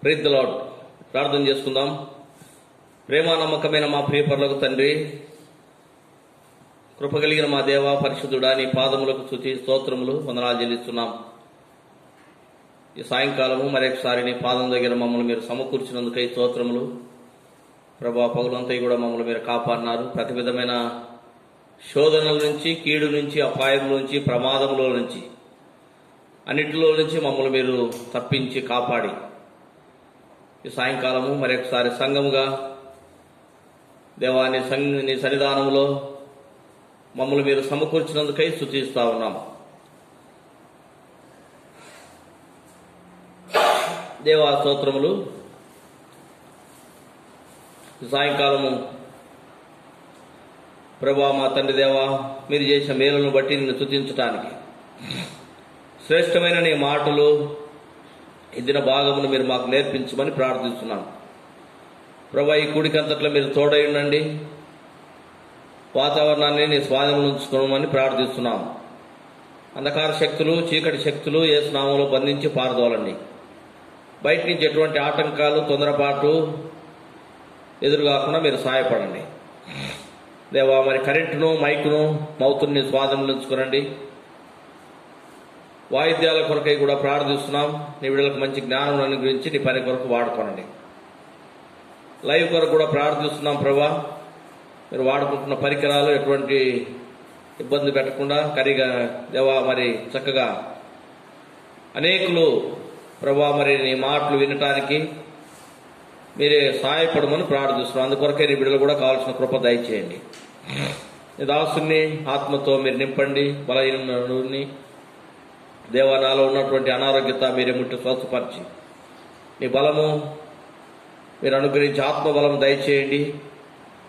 Praise the lord. ప్రార్థన చేసుకుందాం. ప్రేమ నమ్మకమైన మా ప్రియపరులకు తండ్రి, కృప కలిగిన మా దేవ పరిశుద్ధుడా, నీ పాదములకు స్తుతి స్తోత్రములు వందనాలు చెల్లిస్తున్నాం. ఈ సాయంకాలము మరొకసారి నీ పాదం దగ్గర మమ్మల్ని మీరు సమకూర్చినందుకై స్తోత్రములు. ప్రభా, పగులంతా కూడా మమ్మల్ని మీరు కాపాడినారు. ప్రతి విధమైన శోధనల నుంచి, కీడు నుంచి, అపాయముల నుంచి, ప్రమాదముల నుంచి, అన్నిటిలో నుంచి మమ్మల్ని మీరు తప్పించి కాపాడి ఈ సాయంకాలము మరొకసారి సంఘముగా దేవా నీ సన్నిధానంలో మమ్మల్ని మీరు సమకూర్చినందుకై స్తుతిస్తా ఉన్నాం. దేవా స్తోత్రములు. సాయంకాలము ప్రభా మా తండ్రి దేవా, మీరు చేసిన మేలును బట్టి నిన్ను స్తుతించటానికి శ్రేష్టమైన నీ మాటలు ఈ దిన భాగమును మీరు మాకు నేర్పించమని ప్రార్థిస్తున్నాం. ప్రభా, ఈ కూడికంతట్లో మీరు తోడై ఉండండి. వాతావరణాన్ని నీ స్వాధీనం ఉంచుకోమని ప్రార్థిస్తున్నాం. అంధకార శక్తులు, చీకటి శక్తులు యేసు నామములో బంధించి పారదోలండి. బయట నుంచి ఎటువంటి ఆటంకాలు, తొందరపాటు ఎదురుగాకుండా మీరు సహాయపడండి. దేవా, మరి కరెంటును, మైకును, మౌతుని స్వాధీనంలో ఉంచుకోనండి. వాయిద్యాల కొరకై కూడా ప్రార్థిస్తున్నాం. నీ విడుదలకు మంచి జ్ఞానం అనుగ్రహించి నీ పని కొరకు వాడుకోనండి. లైవ్ కొరకు కూడా ప్రార్థిస్తున్నాం. ప్రభా, మీరు వాడుకుంటున్న పరికరాలు ఎటువంటి ఇబ్బంది పెట్టకుండా కరిగా దేవా మరి చక్కగా అనేకులు ప్రభా మరి నీ మాటలు వినటానికి మీరే సహాయపడమని ప్రార్థిస్తున్నాం. అందుకొరకే నీ బిడ్డలు కూడా కావాల్సిన కృప దయచేయండి. నీ దాసుని ఆత్మతో మీరు నింపండి. బలహీనుని దేవా, నాలో ఉన్నటువంటి అనారోగ్యత మీరే ముట్టి స్వస్థపరిచి నీ బలము మీరు అనుగ్రహించి ఆత్మబలం దయచేయండి.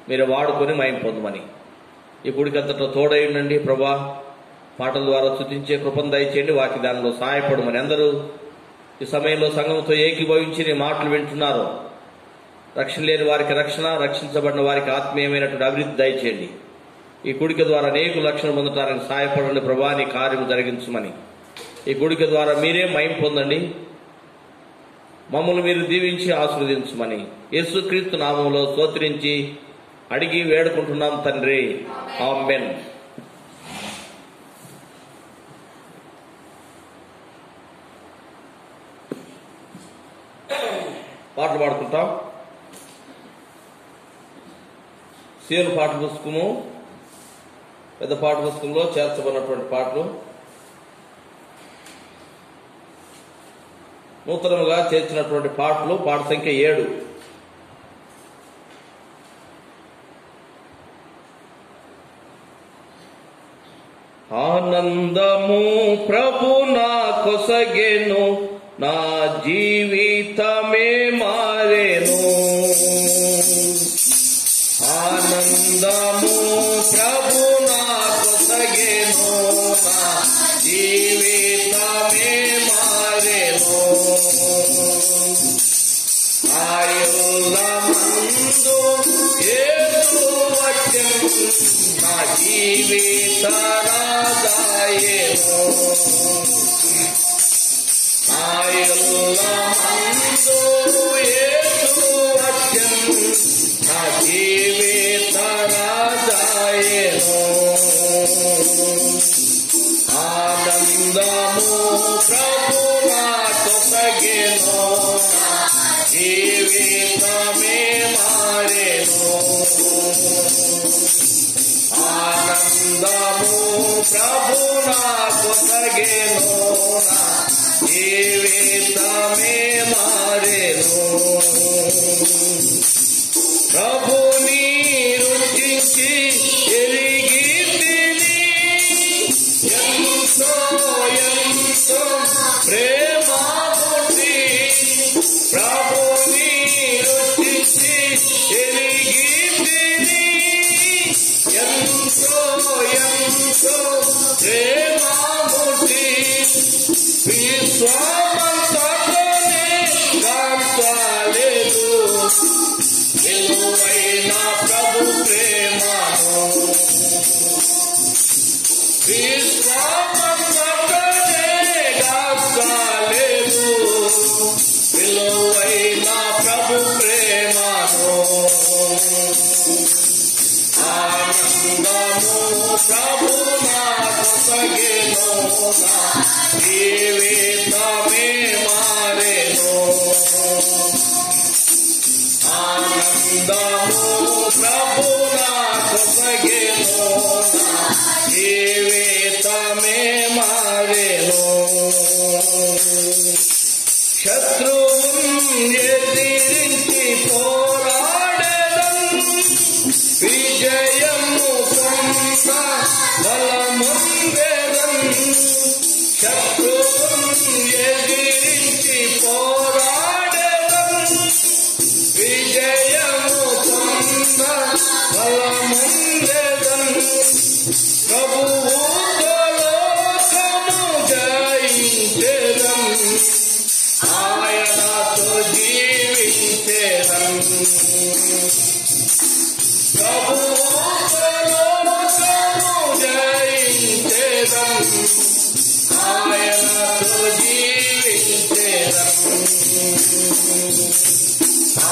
మీరు వాడుకొని మహిమ పొందమని ఈ గుడికంతట్లో తోడై ఉండండి. ప్రభా, పాటల ద్వారా స్తుతించే కృపను దయచేయండి. వాకి దానిలో సహాయపడమని అందరూ ఈ సమయంలో సంఘంతో ఏకీభవించి నీ మాటలు వింటున్నారు. రక్షణ లేని వారికి రక్షణ, రక్షించబడిన వారికి ఆత్మీయమైనటువంటి అభివృద్ధి దయచేయండి. ఈ గుడిక ద్వారా అనేక రక్షణ పొందటానికి సహాయపడండి. ప్రభా, నీ కార్యము జరిగించమని ఈ గుడిక ద్వారా మీరే మహిమ పొందండి. మమ్మల్ని మీరు దీవించి ఆశీర్వదించమని యేసుక్రీస్తు నామములో స్తోత్రించి అడిగి వేడుకుంటున్నాం తండ్రి. ఆమేన్. పాటలు పాడుకుంటాం. సీఎల్ పాఠ పుస్తకము, పెద్ద పాఠ పుస్తకంలో చేర్చబడినటువంటి పాటలు, నూతనముగా చేర్చినటువంటి పాటలు, పాట సంఖ్య 7. ఆనందము ప్రభు నా కొసగెను, నా జీవితమే మారెను. ఆనందము ప్రభు నా కొసగెను, నా జీవితమే మారెను. ఆయులమందు యేసు వచ్చెను, నా జీవిత రాదాయెను. ఆయులమందు యేసు వచ్చెను, నా జీవిత రాదాయెను. ఆనందము ప్రభు నా కొసగెను, నా జీవితమే మారెను. ఆనందము ప్రభు నా కొసగెను, నా జీవితమే మారెను. ప్రభుని రుచించి ఎరిగితిని, ఎంతో ఎంతో ప్రేమ పుట్టి. ప్రభుని రుచించి ఎరిగితిని, ఎంతో ఎంతో ప్రేమ పుట్టి. విశ్వామంతటనే కాంచలేదు విలువైన ప్రభు ప్రేమను. విశ్వామంతటనే కాంచలేదు విలువైన జీవితమే మారెను ఆనందము ప్రభు నాకు కలిగెను జీవితమే మారెను శత్రువును ఎదిరించి పోరాడెదను విజయము పొంద బలముందెదను శత్రువును ఎదిరించి పోరాడెదను విజయము పొంద బలముందెదను ప్రభువుతో లోకము జయించెదను ఆయనతో జీవించెదను ప్రభువుతో లోకము జయించెదను ఆయనతో జీవించెదను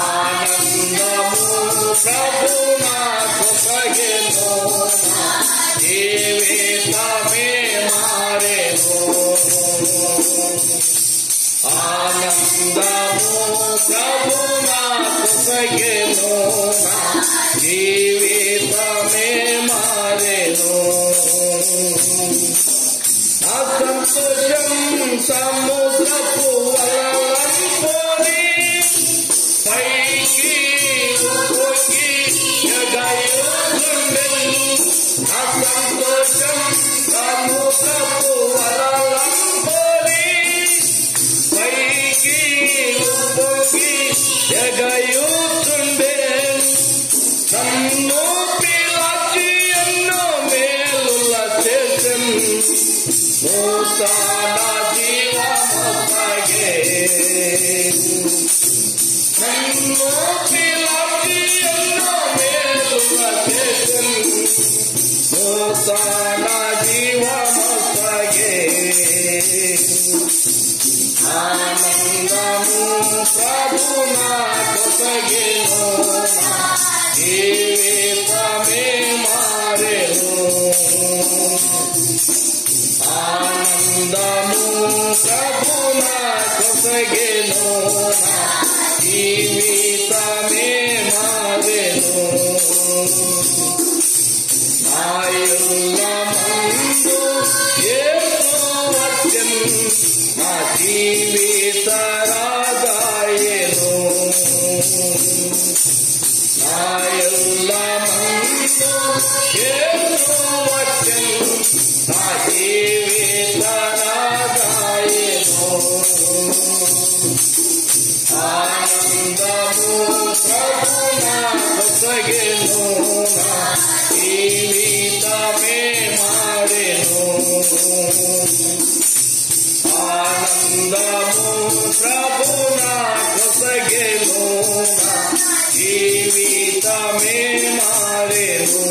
ఆనందము ప్రభు నాకు కలిగెను జీవితమే మారెను ఆనందము ప్రభు నాకు కలిగెను జీవితమే మారెను నా సంతోషం సముద్రపు వలలంపోని పైకి పొంగి ఎగయుచుండెను నా సంతోషం సముద్రపు వలలంపోని పైకి పొంగి ఎగయుచుండెను నన్ను పిలచి ఎన్నో మేలుల చేసెను నూతన జీవమొసగే నన్ను పిలచి ఎన్నో మేలుల చేసెను నూతన జీవమొసగే ఆనందము ప్రభు నాకు కలిగెను జీవితమే మారెను ఆనందము ప్రభు నాకు కలిగెను జీవితమే మారెను నాయుల్లమందు యేసు వచ్చెను నా జీవిత రాగాయెను నాయుల్లమందు యేసు వచ్చెను నా జీవిత రాగాయెను ఆనందము ప్రభు నాకు కలిగెను జీవితమే మారెను ఆనందము ప్రభు నాకు కలిగెను జీవితమే మారెను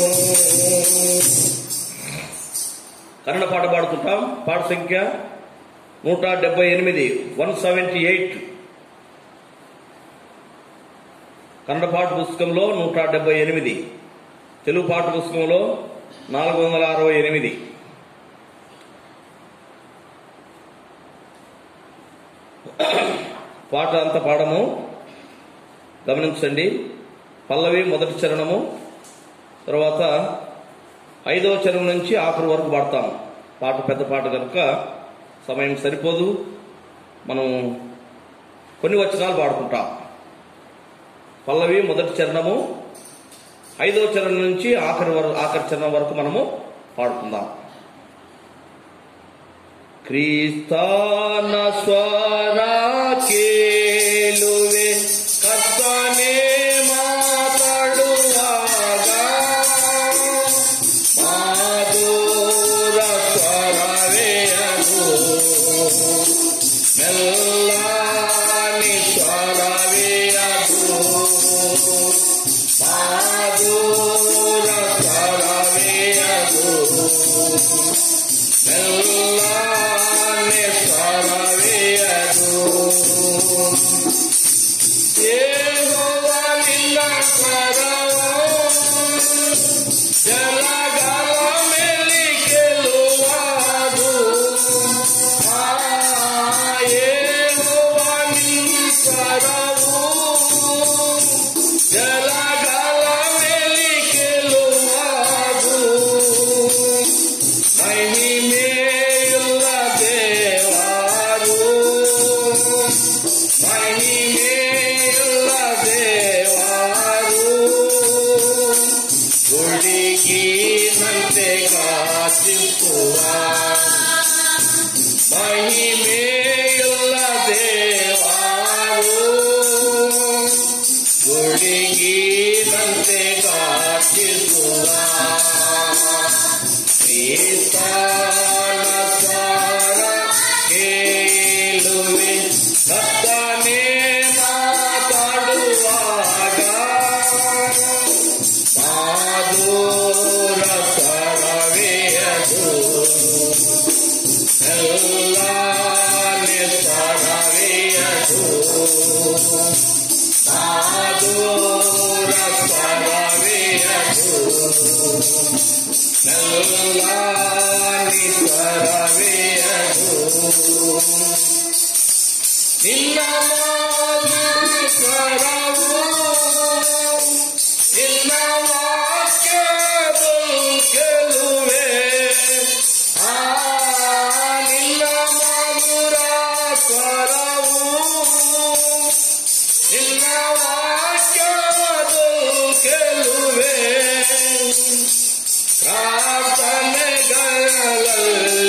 కన్నడ పాట పాడుకుంటాం. పాట సంఖ్య 178 178 కన్నడ పాట పుస్తకంలో 178 తెలుగు పాట పుస్తకంలో 468 పాట అంతా పాడము గమనించండి. పల్లవి మొదటి చరణము, తర్వాత 5వ చరణం నుంచి ఆఖరి వరకు పాడతాము. పాట పెద్ద పాట కనుక సమయం సరిపోదు. మనం కొన్ని వచనాలు పాడుకుంటాం. పల్లవి మొదటి చరణము, 5వ చరణం నుంచి ఆఖరి చరణం వరకు మనము పాడుకుందాం. ಕ್ರಿಸ್ತನ ಸ್ವರ ಕೇಳುವೆ ಕರ್ತನೇ ಮಾತಾಡುವಾಗ ಮಾಧುರ ಸ್ವರವೇ ಅದು ಮೆಲ್ಲನೆ ಸ್ವರವೇ ಅದು ಮಾಧುರ ಸ್ವರವೇ ಅದು ಮೆಲ್ಲನೆ ಸ್ವರವೇ ಅದು ಯೆಹೋವ ನಿನ್ನ ಸ್ವರವು ಜಲಗಳ ಮೇಲೆ ಕೇಳುವುದು ಮಹಿಮೆಯುಳ್ಳ ದೇವರು ಹುಡುಗಿನಂತೆ ಕಾಚಿಸುವ ಮಹಿಮೆಯುಳ್ಳ ದೇವರು ಹುಡುಗಿನಂತೆ ಕಾಚಿಸುವ ಕ್ರಿಸ್ತನ ಸ್ವರ ಕೇಳುವೆ ಕರ್ತನೇ ಮಾತಾಡುವಾಗ ಮಾಧುರ ಸ್ವರವೇ ಅದು ಎಲ್ಲಾನೇ ಸ್ವರವೇ ಅದು ಮಾಧುರ ಸ್ವರವೇ ಅದು ಎಲ್ಲಾನಿ ಸ್ವರವೇ ಅದು ನಿನ್ನ ಮಾಧುರ ಸ್ವರವು ನಿನ್ನ ವಾಕ್ಯದ ಗೆಲುವೆ ನಿನ್ನ ಮಧುರ ಸ್ವರವು ನಿನ್ನ ವಾಕ್ಯದ ಗೆಲುವೆ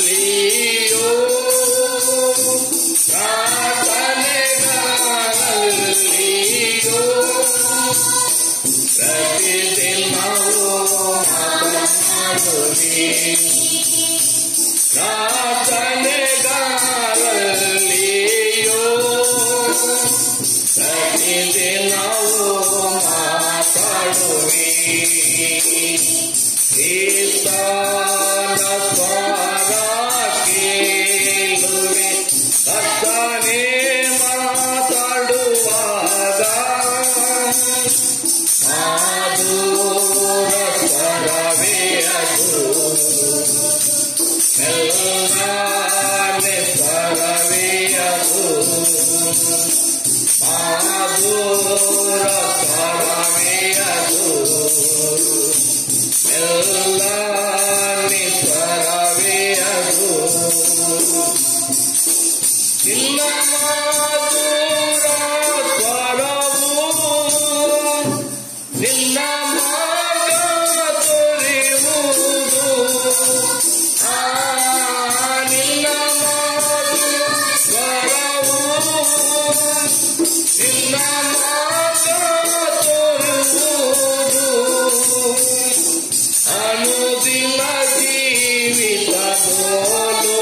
ಪ್ರಾರ್ಥನೆಗಳಲ್ಲಿಯೋ ಪ್ರತಿದಿನವೂ ಮಾತನಾಡುವಿ ಪ್ರಾರ್ಥನೆಗಳಲ್ಲಿಯೋ ಪ್ರತಿದಿನವೂ ಮಾತಾಡುವಿ ಕ್ರಿಸ್ತನ ಸ್ವರ ಕೇಳುವೆ ಕರ್ತನೇ ಮಾತಾಡುವಾಗ ಮಾಧುರ ಸ್ವರವೇ ಅದು ಎಲ್ಲಾನೇ ಸ್ವರವೇ ಅದು ಮಾಧುರ ಸ್ವರವೇ ಅದು ಎಲ್ಲಾನೇ ಸ್ವರವೇ ಅದು ನಿನ್ನ ಮಾಧುರ ಸ್ವರವು ನಿನ್ನ ಮಾರ್ಗ ತೋರಿಯುವುದು ನಿನ್ನ ಮಾಧುರ ಸ್ವರವು ನಿನ್ನ ಮಾರ್ಗ ತೋರಿಯುವುದು ಅನುದಿನ ಜೀವಿತದೋಲು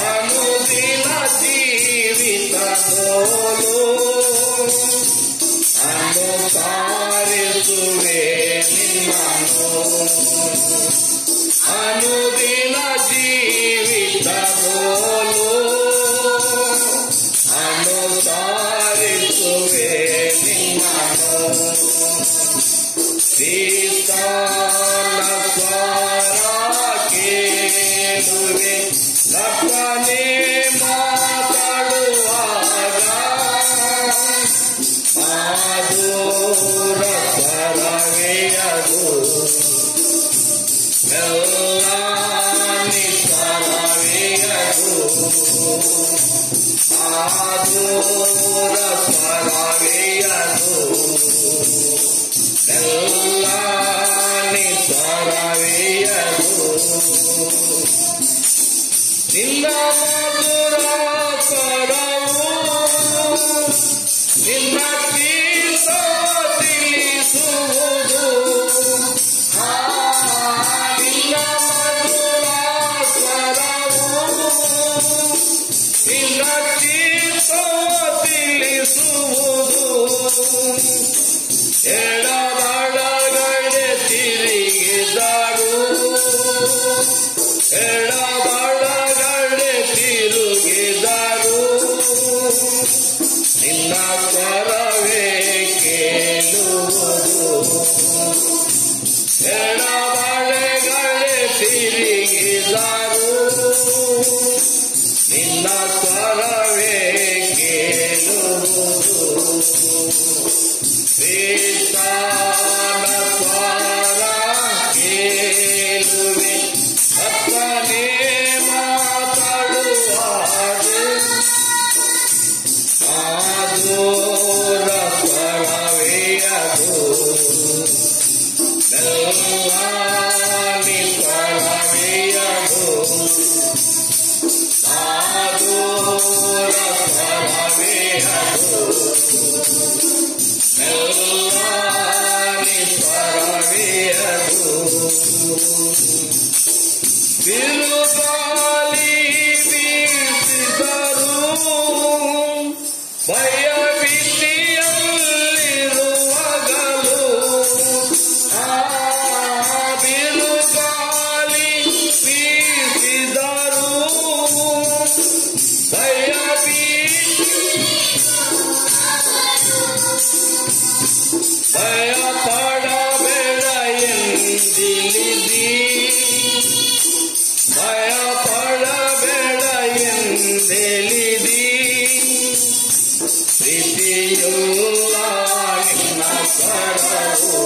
ಅನುದಿನ ಜೀವಿತದೋಲು ಅನುಸಾರಿಸುವೆ ನಿನ್ನನ್ನು ಅನುದಿನ ಜೀವಿತದೋಲು ಅನುಸಾರಿಸುವೆ ನಿನ್ನನ್ನು ಕ್ರಿಸ್ತನ ಸ್ವರ ಕೇಳುವೆ ಕರ್ತನೇ ಮಾತಾಡುವಾಗ ಮಾಧುರ ಸ್ವರವೇ ಅದು ಎಲ್ಲಾನಿ ಸ್ವರವೇ ಅದು ಮಾಧುರ ಸ್ವರವೇ ಅದು ಎಲ್ಲಾನಿ ಸ್ವರವೇ ಅದು ನಿನ್ನ ಮಧುರ ಸ್ವರವು ನಿನ್ನ ಪ್ರೀತ ತಿಳಿಸುವುದು ನಿನ್ನ ಮಧುರ ಸ್ವರವು ನಿನ್ನ ಪ್ರೀತ ತಿಳಿಸುವುದು ಎಡಬಡಗಡೆ ತಿರುಗಿದರು ಎಡಬಡಗಡೆ ತಿರುಗಿದರು ನಿನ್ನ ಸ್ವರವೇ ಕೇಳುವುದು ಎಡಬಡಗಡೆ ತಿರುಗಿದರು ನಿನ್ನ ಸ್ವರವೇ ಕೇಳುವುದು ಕ್ರಿಸ್ತನ ಸ್ವರ ಕೇಳುವೆ ಕರ್ತನೇ ಮಾತಾಡುವಾಗ ಸ್ವರವೇಯದು ಮೆಲ್ಲನೆ ಸ್ವರವೇಯದು ಬಿರುಗಾಳಿ ಬೀಸಿದರು ಭಯಭೀತಿಯಲ್ಲಿರುವಾಗಲೂ ಬಿರುಗಾಳಿ ಬೀಸಿದರು ಭಯಪಡಬೇಡ ಎಂದಿಳಿದಿ ಭಯಪಡಬೇಡ ಎಂದೆಳಿದಿ ಪ್ರೀತಿಯುಳ್ಳ ನಿನ್ನ ಸ್ವರವು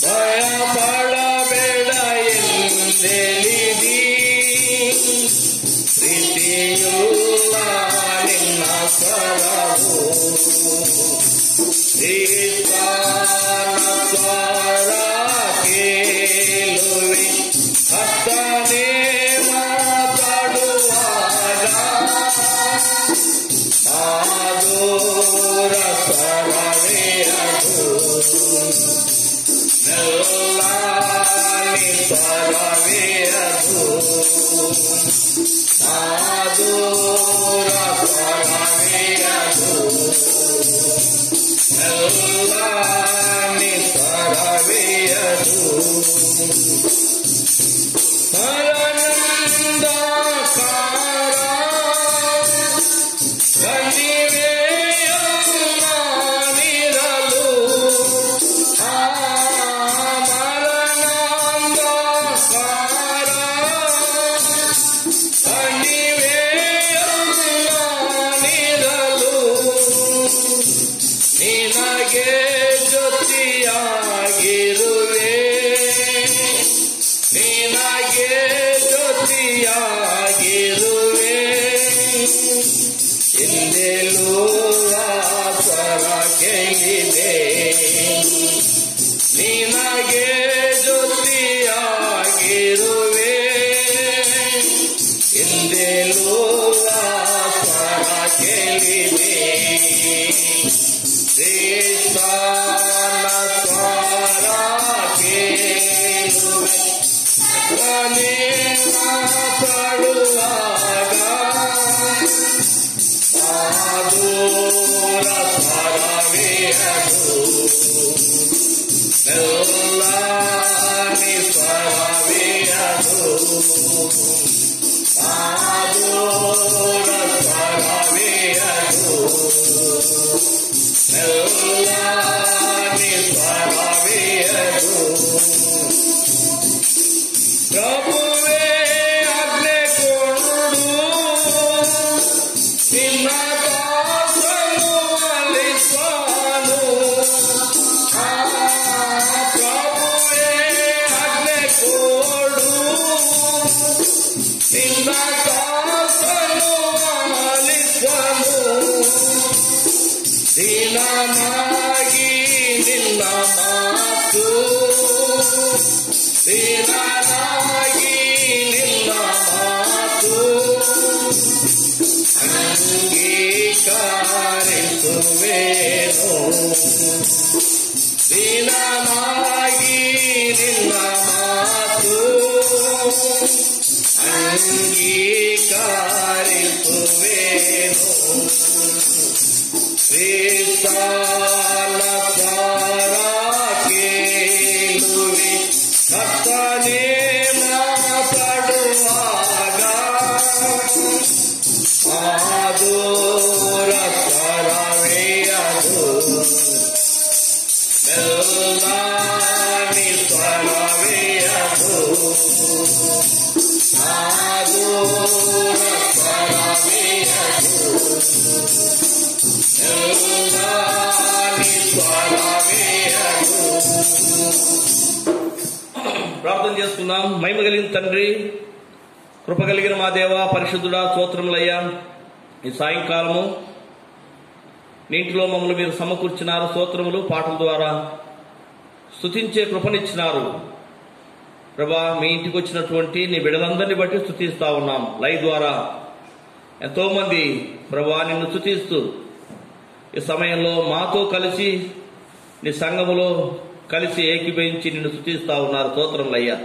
ಭಯಪಡಬೇಡ ಎಂದೆಳಿದಿ ಪ್ರೀತಿಯುಳ್ಳ ನಿನ್ನ ಸ್ವರವು ಕ್ರಿಸ್ತನ ಸ್ವರ ಕೇಳುವೆ ಕರ್ತನೇ ಮಾತಾಡುವಾಗ ಮಧುರ ಸ್ವರವೇಯದು ಮೆಲ್ಲನೆ ಸ್ವರವೇಯದು ಮಧುರ ಸ್ವರವೇಯದು ಮೆಲ್ಲನೆ ಸ್ವರವೇಯದು ಮರಣಾಂಧಕಾರ ಕಣಿವೆಯಲ್ಲಿರಲು ಮರಣಾಂಧಕಾರ ಕಣಿವೆಯಲ್ಲಿರಲು ನಿನಗೆ ಜೊತೆಯಾಗಿರುವೆ ನಿನಗೆ ಜೊತೆಯಾಗಿರುವೆ ಹಿಂದೆಲ್ಲೂವ ಸ್ವರ ಕೇಳಿದೆ ನಿನಗೆ ಜೊತೆಯಾಗಿರುವೆ ಹಿಂದೆಲ್ಲೂವ ಸ್ವರ ಕೇಳಿದೆ ಕ್ರಿಸ್ತನ ಸ್ವರ ಕೇಳುವೆ ಕರ್ತನೇ ಮಾತಾಡುವಾಗ ಮಧುರ ಸ್ವರವೇಯದು ಮೆಲ್ಲನೆ ಸ್ವರವೇಯದು ಮಧುರ ಸ್ವರವೇಯದು ಮೆಲ್ಲನೆ ಸ್ವರವೇಯದು ಪ್ರಭುವೇ ಆಜ್ಞೆ ಕೊಡು ನಿನ್ನ ದಾಸನು ಆಲಿಸುವನು ಪ್ರಭುವೇ ಆಜ್ಞೆ ಕೊಡು ನಿನ್ನ ದಾಸನು ಆಲಿಸುವನು ದೀನನಾಗಿ ನಿನ್ನ ಮಾತು ದೀನನಾಗಿ ನಿನ್ನ ಮಾತು ಅಂಗೀಕರಿಸುವೆನು ದೀನನಾಗಿ ನಿನ್ನ ಮಾತು ಅಂಗೀಕರಿಸುವೆನು ಕ್ರಿಸ್ತನ ಸ್ವರ ಕೇಳುವೆ ಕರ್ತನೇ ಮಾತಾಡುವಾಗ ಮಧುರ ಸ್ವರವೇಯದು ಮೆಲ್ಲನೆ ಸ್ವರವೇಯದು ಮಧುರ ಸ್ವರವೇಯದು ಮೆಲ್ಲನೆ ಸ್ವರವೇಯದು. ప్రార్థన చేసుకుందాం. మహిమ కలిగిన తండ్రి, కృప కలిగిన మా దేవ, పరిశుద్ధుడా, స్తోత్రములయ్యా. ఈ సాయంకాలము నీటిలో మమ్మల్ని మీరు సమకూర్చినారు. స్తోత్రములు పాటల ద్వారా స్తుతించే కృపనిచ్చినారు ప్రభా. మీ ఇంటికి వచ్చినటువంటి నీ బిడ్డలందరినీ బట్టి స్తుతిస్తా ఉన్నాం. లైవ్ ద్వారా ఎంతోమంది ప్రభువా నిన్ను స్తుతిస్తూ ఈ సమయంలో మాతో కలిసి నీ సంఘములో కలిసి ఏకీభవించి నిన్ను స్తుతిస్తా ఉన్నారు. స్తోత్రములయ్యా.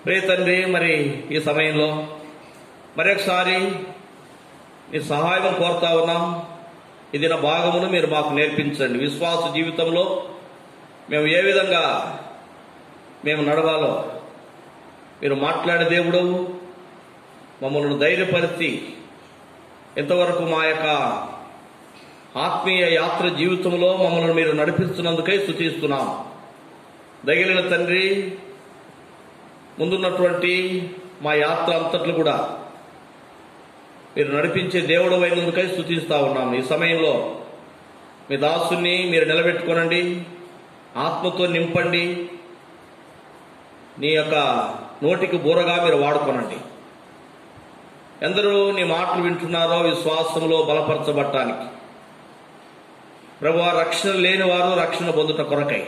ప్రియ తండ్రి, మరి ఈ సమయంలో మరొకసారి నీ సహాయం కోరుతా ఉన్నాం. ఇది నా భాగమును మీరు మాకు నేర్పించండి. విశ్వాస జీవితంలో మేము ఏ విధంగా మేము నడవాలో మీరు మాట్లాడే దేవుడు, మమ్మల్ని ధైర్యపరిచి ఎంతవరకు మా యొక్క ఆత్మీయ యాత్ర జీవితంలో మమ్మల్ని మీరు నడిపిస్తున్నందుకై స్తుతిస్తున్నాం. దగిలిన తండ్రి, ముందున్నటువంటి మా యాత్ర అంతట్లు కూడా మీరు నడిపించే దేవుడు అయినందుకై స్తుతిస్తా ఉన్నాం. ఈ సమయంలో మీ దాసుని మీరు నిలబెట్టుకోనండి, ఆత్మతో నింపండి, నీ యొక్క నోటికి బూరగా మీరు వాడుకోనండి. ఎందరూ నీ మాటలు వింటున్నారో విశ్వాసంలో బలపరచబడటానికి ప్రభువా, రక్షణ లేని వారు రక్షణ పొందుట కొరకై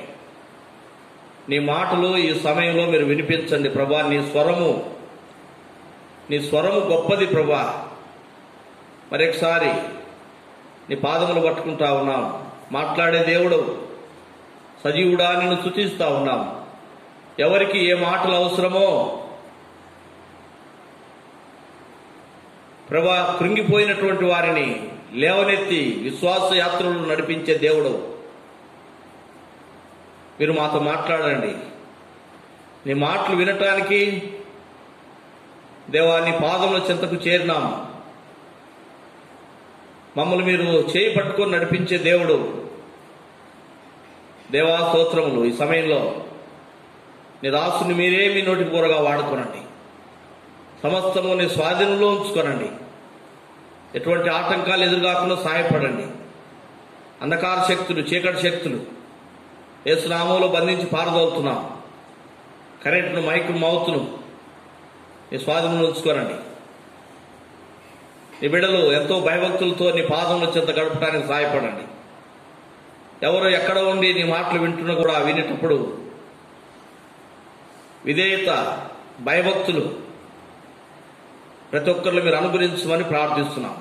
నీ మాటలు ఈ సమయంలో మీరు వినిపించండి ప్రభువా. నీ స్వరము గొప్పది ప్రభువా. మరొకసారి నీ పాదములు పట్టుకుంటా ఉన్నాం. మాట్లాడే దేవుడు సజీవుడా, నిన్ను స్తుతిస్తా ఉన్నాం. ఎవరికి ఏ మాటలు అవసరమో ప్రభువా, కృంగిపోయినటువంటి వారిని లేవనెత్తి విశ్వాస యాత్రలు నడిపించే దేవుడు మీరు మాతో మాట్లాడండి. నీ మాటలు వినటానికి దేవా నీ పాదముల చెంతకు చేరినాం. మమ్మల్ని మీరు చేయి పట్టుకొని నడిపించే దేవుడు దేవా, స్తోత్రములు. ఈ సమయంలో నీ దాసుని మీరే మీ నోటికి కూరగా వాడుకోనండి. సమస్తము నీ స్వాధీనంలో ఉంచుకోనండి. ఎటువంటి ఆటంకాలు ఎదురుగాకుండా సహాయపడండి. అంధకార శక్తులు, చీకటి శక్తులు యేసు నామములో బంధించి పారదోలుతున్నాం. కరెంటును, మైకు, మౌతును నీ స్వాధీనంలో ఉంచుకోనండి. నీ బిడ్డలు ఎంతో భయభక్తులతో నీ పాదముల చెంత గడపడానికి సహాయపడండి. ఎవరు ఎక్కడ ఉండి నీ మాటలు వింటున్నా కూడా వినేటప్పుడు విధేయత, భయభక్తులు ప్రతి ఒక్కరిలో మీరు అనుగ్రహించమని ప్రార్థిస్తున్నాం.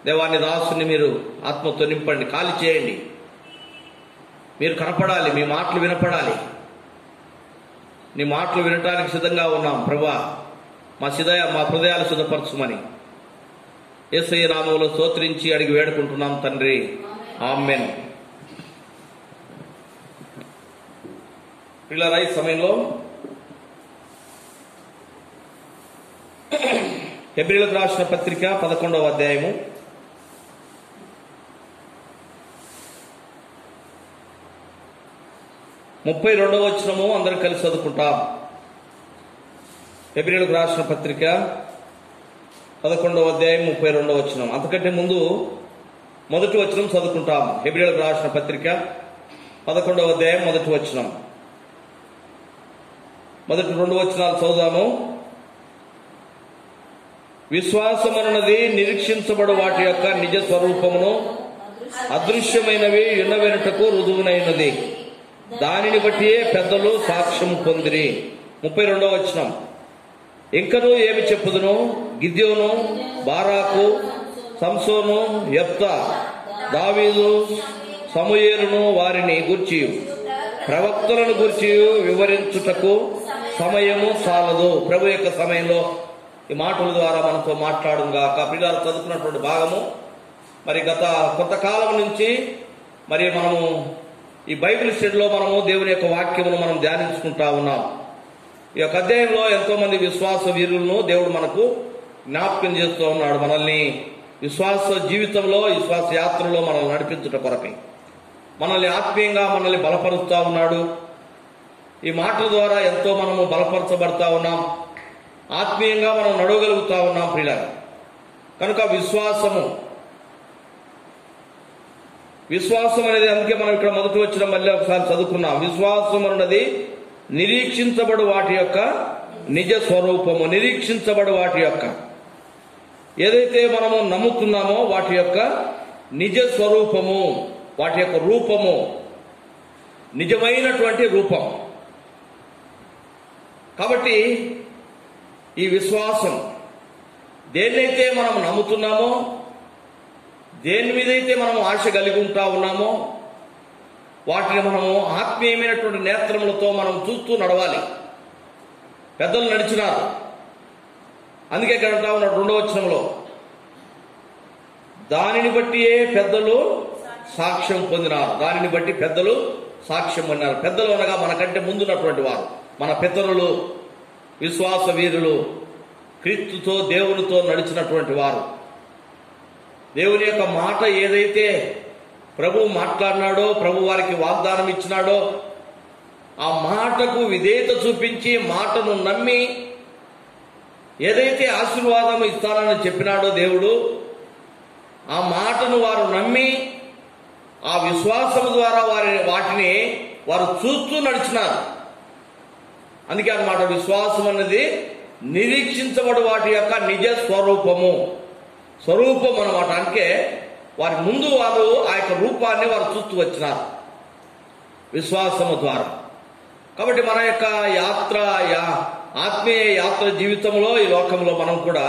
దేవాని దాసుని మీరు ఆత్మతో నింపండి, ఖాళీ చేయండి. మీరు కనపడాలి, మీ మాటలు వినపడాలి. నీ మాటలు వినటానికి సిద్ధంగా ఉన్నాం ప్రభువా. మా హృదయాలు సిద్ధపరచుమని యేసయ్య నామములో స్తోత్రించి అడిగి వేడుకుంటున్నాం తండ్రి. ఆమేన్. పిల్లల ఈ సమయంలో హెబ్రీయులకు రాసిన పత్రిక 11వ అధ్యాయము 32వ వచనము అందరం కలిసి చదువుకుంటాం. హెబ్రీయులకు రాసిన పత్రిక 11వ అధ్యాయం 32వ వచనం. అంతకంటే ముందు మొదటి వచనం చదువుకుంటాం. హెబ్రీయులకు రాసిన పత్రిక 11వ అధ్యాయం మొదటి వచనం. మొదటి 2 వచనాలు చదువుదాము. విశ్వాసమన్నది నిరీక్షించబడు వాటి యొక్క నిజ స్వరూపమును, అదృశ్యమైనవి వినటకు రుజువునైనది. దానిని బట్టియే పెద్దలు సాక్ష్యము పొందిరి. 32వ వచనం. ఇంకను ఏమి చెప్పుదును? గిద్యోను, బారాకు, సంసోను, యెఫ్తా, దావీదు, సమూయేలును వారిని గూర్చి ప్రవక్తలను గూర్చి వివరించుటకు సమయము చాలదు. ప్రభు యొక్క సమయంలో ఈ మాటల ద్వారా మనతో మాట్లాడును గాక. పిల్లలు చదువుకున్నటువంటి భాగము మరి గత కొంతకాలం నుంచి మరి మనము ఈ బైబిల్ స్టడీలో మనము దేవుని యొక్క వాక్యమును మనం ధ్యానించుకుంటా ఉన్నాం. ఈ యొక్క అధ్యాయంలో ఎంతో మంది విశ్వాస వీరులను దేవుడు మనకు జ్ఞాపకం చేస్తూ ఉన్నాడు. మనల్ని విశ్వాస జీవితంలో, విశ్వాస యాత్రలో మనల్ని నడిపించుట కొరకై మనల్ని ఆత్మీయంగా మనల్ని బలపరుస్తూ ఉన్నాడు. ఈ మాటల ద్వారా ఎంతో మనము బలపరచబడతా ఉన్నాం, ఆత్మీయంగా మనం నడవగలుగుతా ఉన్నాం ప్రియులారా. కనుక విశ్వాసం అనేది, అందుకే మనం ఇక్కడ మొదటి వచ్చిన మళ్ళీ ఒకసారి చదువుకున్నాం. విశ్వాసం అన్నది నిరీక్షించబడు వాటి యొక్క నిజ స్వరూపము. నిరీక్షించబడు వాటి యొక్క ఏదైతే మనము నమ్ముతున్నామో వాటి యొక్క నిజ స్వరూపము, వాటి యొక్క రూపము, నిజమైనటువంటి రూపం. కాబట్టి ఈ విశ్వాసం దేన్నైతే మనం నమ్ముతున్నామో, దేని మీదైతే మనం ఆశ కలిగి ఉంటా ఉన్నామో వాటిని మనము ఆత్మీయమైనటువంటి నేత్రములతో మనం చూస్తూ నడవాలి. పెద్దలు నడిచినారు. అందుకే ఇక్కడ అంటా ఉన్నాడు 2వ వచనంలో, దానిని బట్టియే పెద్దలు సాక్ష్యం పొందినారు. దానిని బట్టి పెద్దలు సాక్ష్యం పొందినారు. పెద్దలు అనగా మనకంటే ముందున్నటువంటి వారు, మన పితరులు, విశ్వాస వీరులు, క్రీస్తుతో దేవునితో నడిచినటువంటి వారు. దేవుని యొక్క మాట ఏదైతే ప్రభు మాట్లాడినాడో, ప్రభు వారికి వాగ్దానం ఇచ్చినాడో ఆ మాటకు విధేయత చూపించి మాటను నమ్మి ఏదైతే ఆశీర్వాదం ఇస్తానని చెప్పినాడో దేవుడు, ఆ మాటను వారు నమ్మి ఆ విశ్వాసం ద్వారా వాటిని వారు చూస్తూ నడిచినారు. అందుకే అన్నమాట విశ్వాసం అన్నది నిరీక్షించబడు వాటి యొక్క నిజ స్వరూపం అన్నమాట. అంటే వారి ముందు వారు ఆ యొక్క రూపాన్ని వారు చూస్తూ వచ్చినారు విశ్వాసము ద్వారా. కాబట్టి మన యొక్క ఆత్మీయ యాత్ర జీవితంలో ఈ లోకంలో మనం కూడా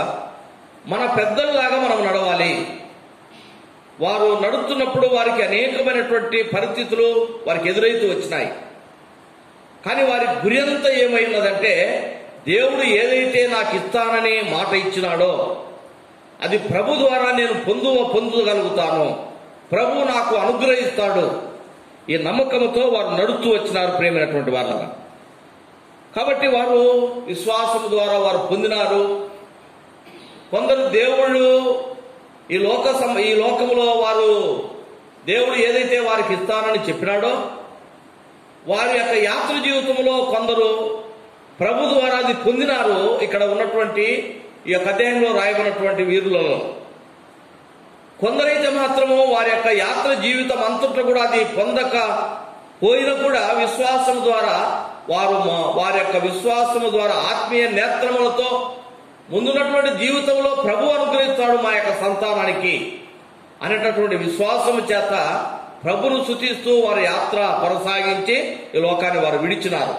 మన పెద్దల్లాగా మనం నడవాలి. వారు నడుస్తున్నప్పుడు వారికి అనేకమైనటువంటి పరిస్థితులు వారికి ఎదురైతూ వచ్చినాయి. కానీ వారి గురి అంతా ఏమైనదంటే, దేవుడు ఏదైతే నాకు ఇస్తానని మాట ఇచ్చినాడో అది ప్రభు ద్వారా నేను పొందగలుగుతాను, ప్రభు నాకు అనుగ్రహిస్తాడు, ఈ నమ్మకంతో వారు నడుస్తూ వచ్చినారు ప్రేమైనటువంటి వాళ్ళగా. కాబట్టి వారు విశ్వాసం ద్వారా వారు పొందినారు. కొందరు దేవుళ్ళు ఈ లోకంలో వారు దేవుడు ఏదైతే వారికి ఇస్తానని చెప్పినాడో వారి యొక్క యాత్ర జీవితంలో కొందరు ప్రభు ద్వారా అది పొందినారు. ఇక్కడ ఉన్నటువంటి ఈ యొక్క అధ్యాయంలో రాయబడినటువంటి వీరులలో కొందరైతే మాత్రము వారి యొక్క యాత్ర జీవితం అంతటా కూడా అది పొందక పోయినా కూడా విశ్వాసం ద్వారా వారి యొక్క విశ్వాసము ద్వారా ఆత్మీయ నేత్రములతో ముందున్నటువంటి జీవితంలో ప్రభు అనుగ్రహిస్తాడు మా యొక్క సంతానానికి అనేటటువంటి విశ్వాసము చేత ప్రభును స్తుతిస్తూ వారి యాత్ర కొనసాగించి ఈ లోకాన్ని వారు విడిచినారు.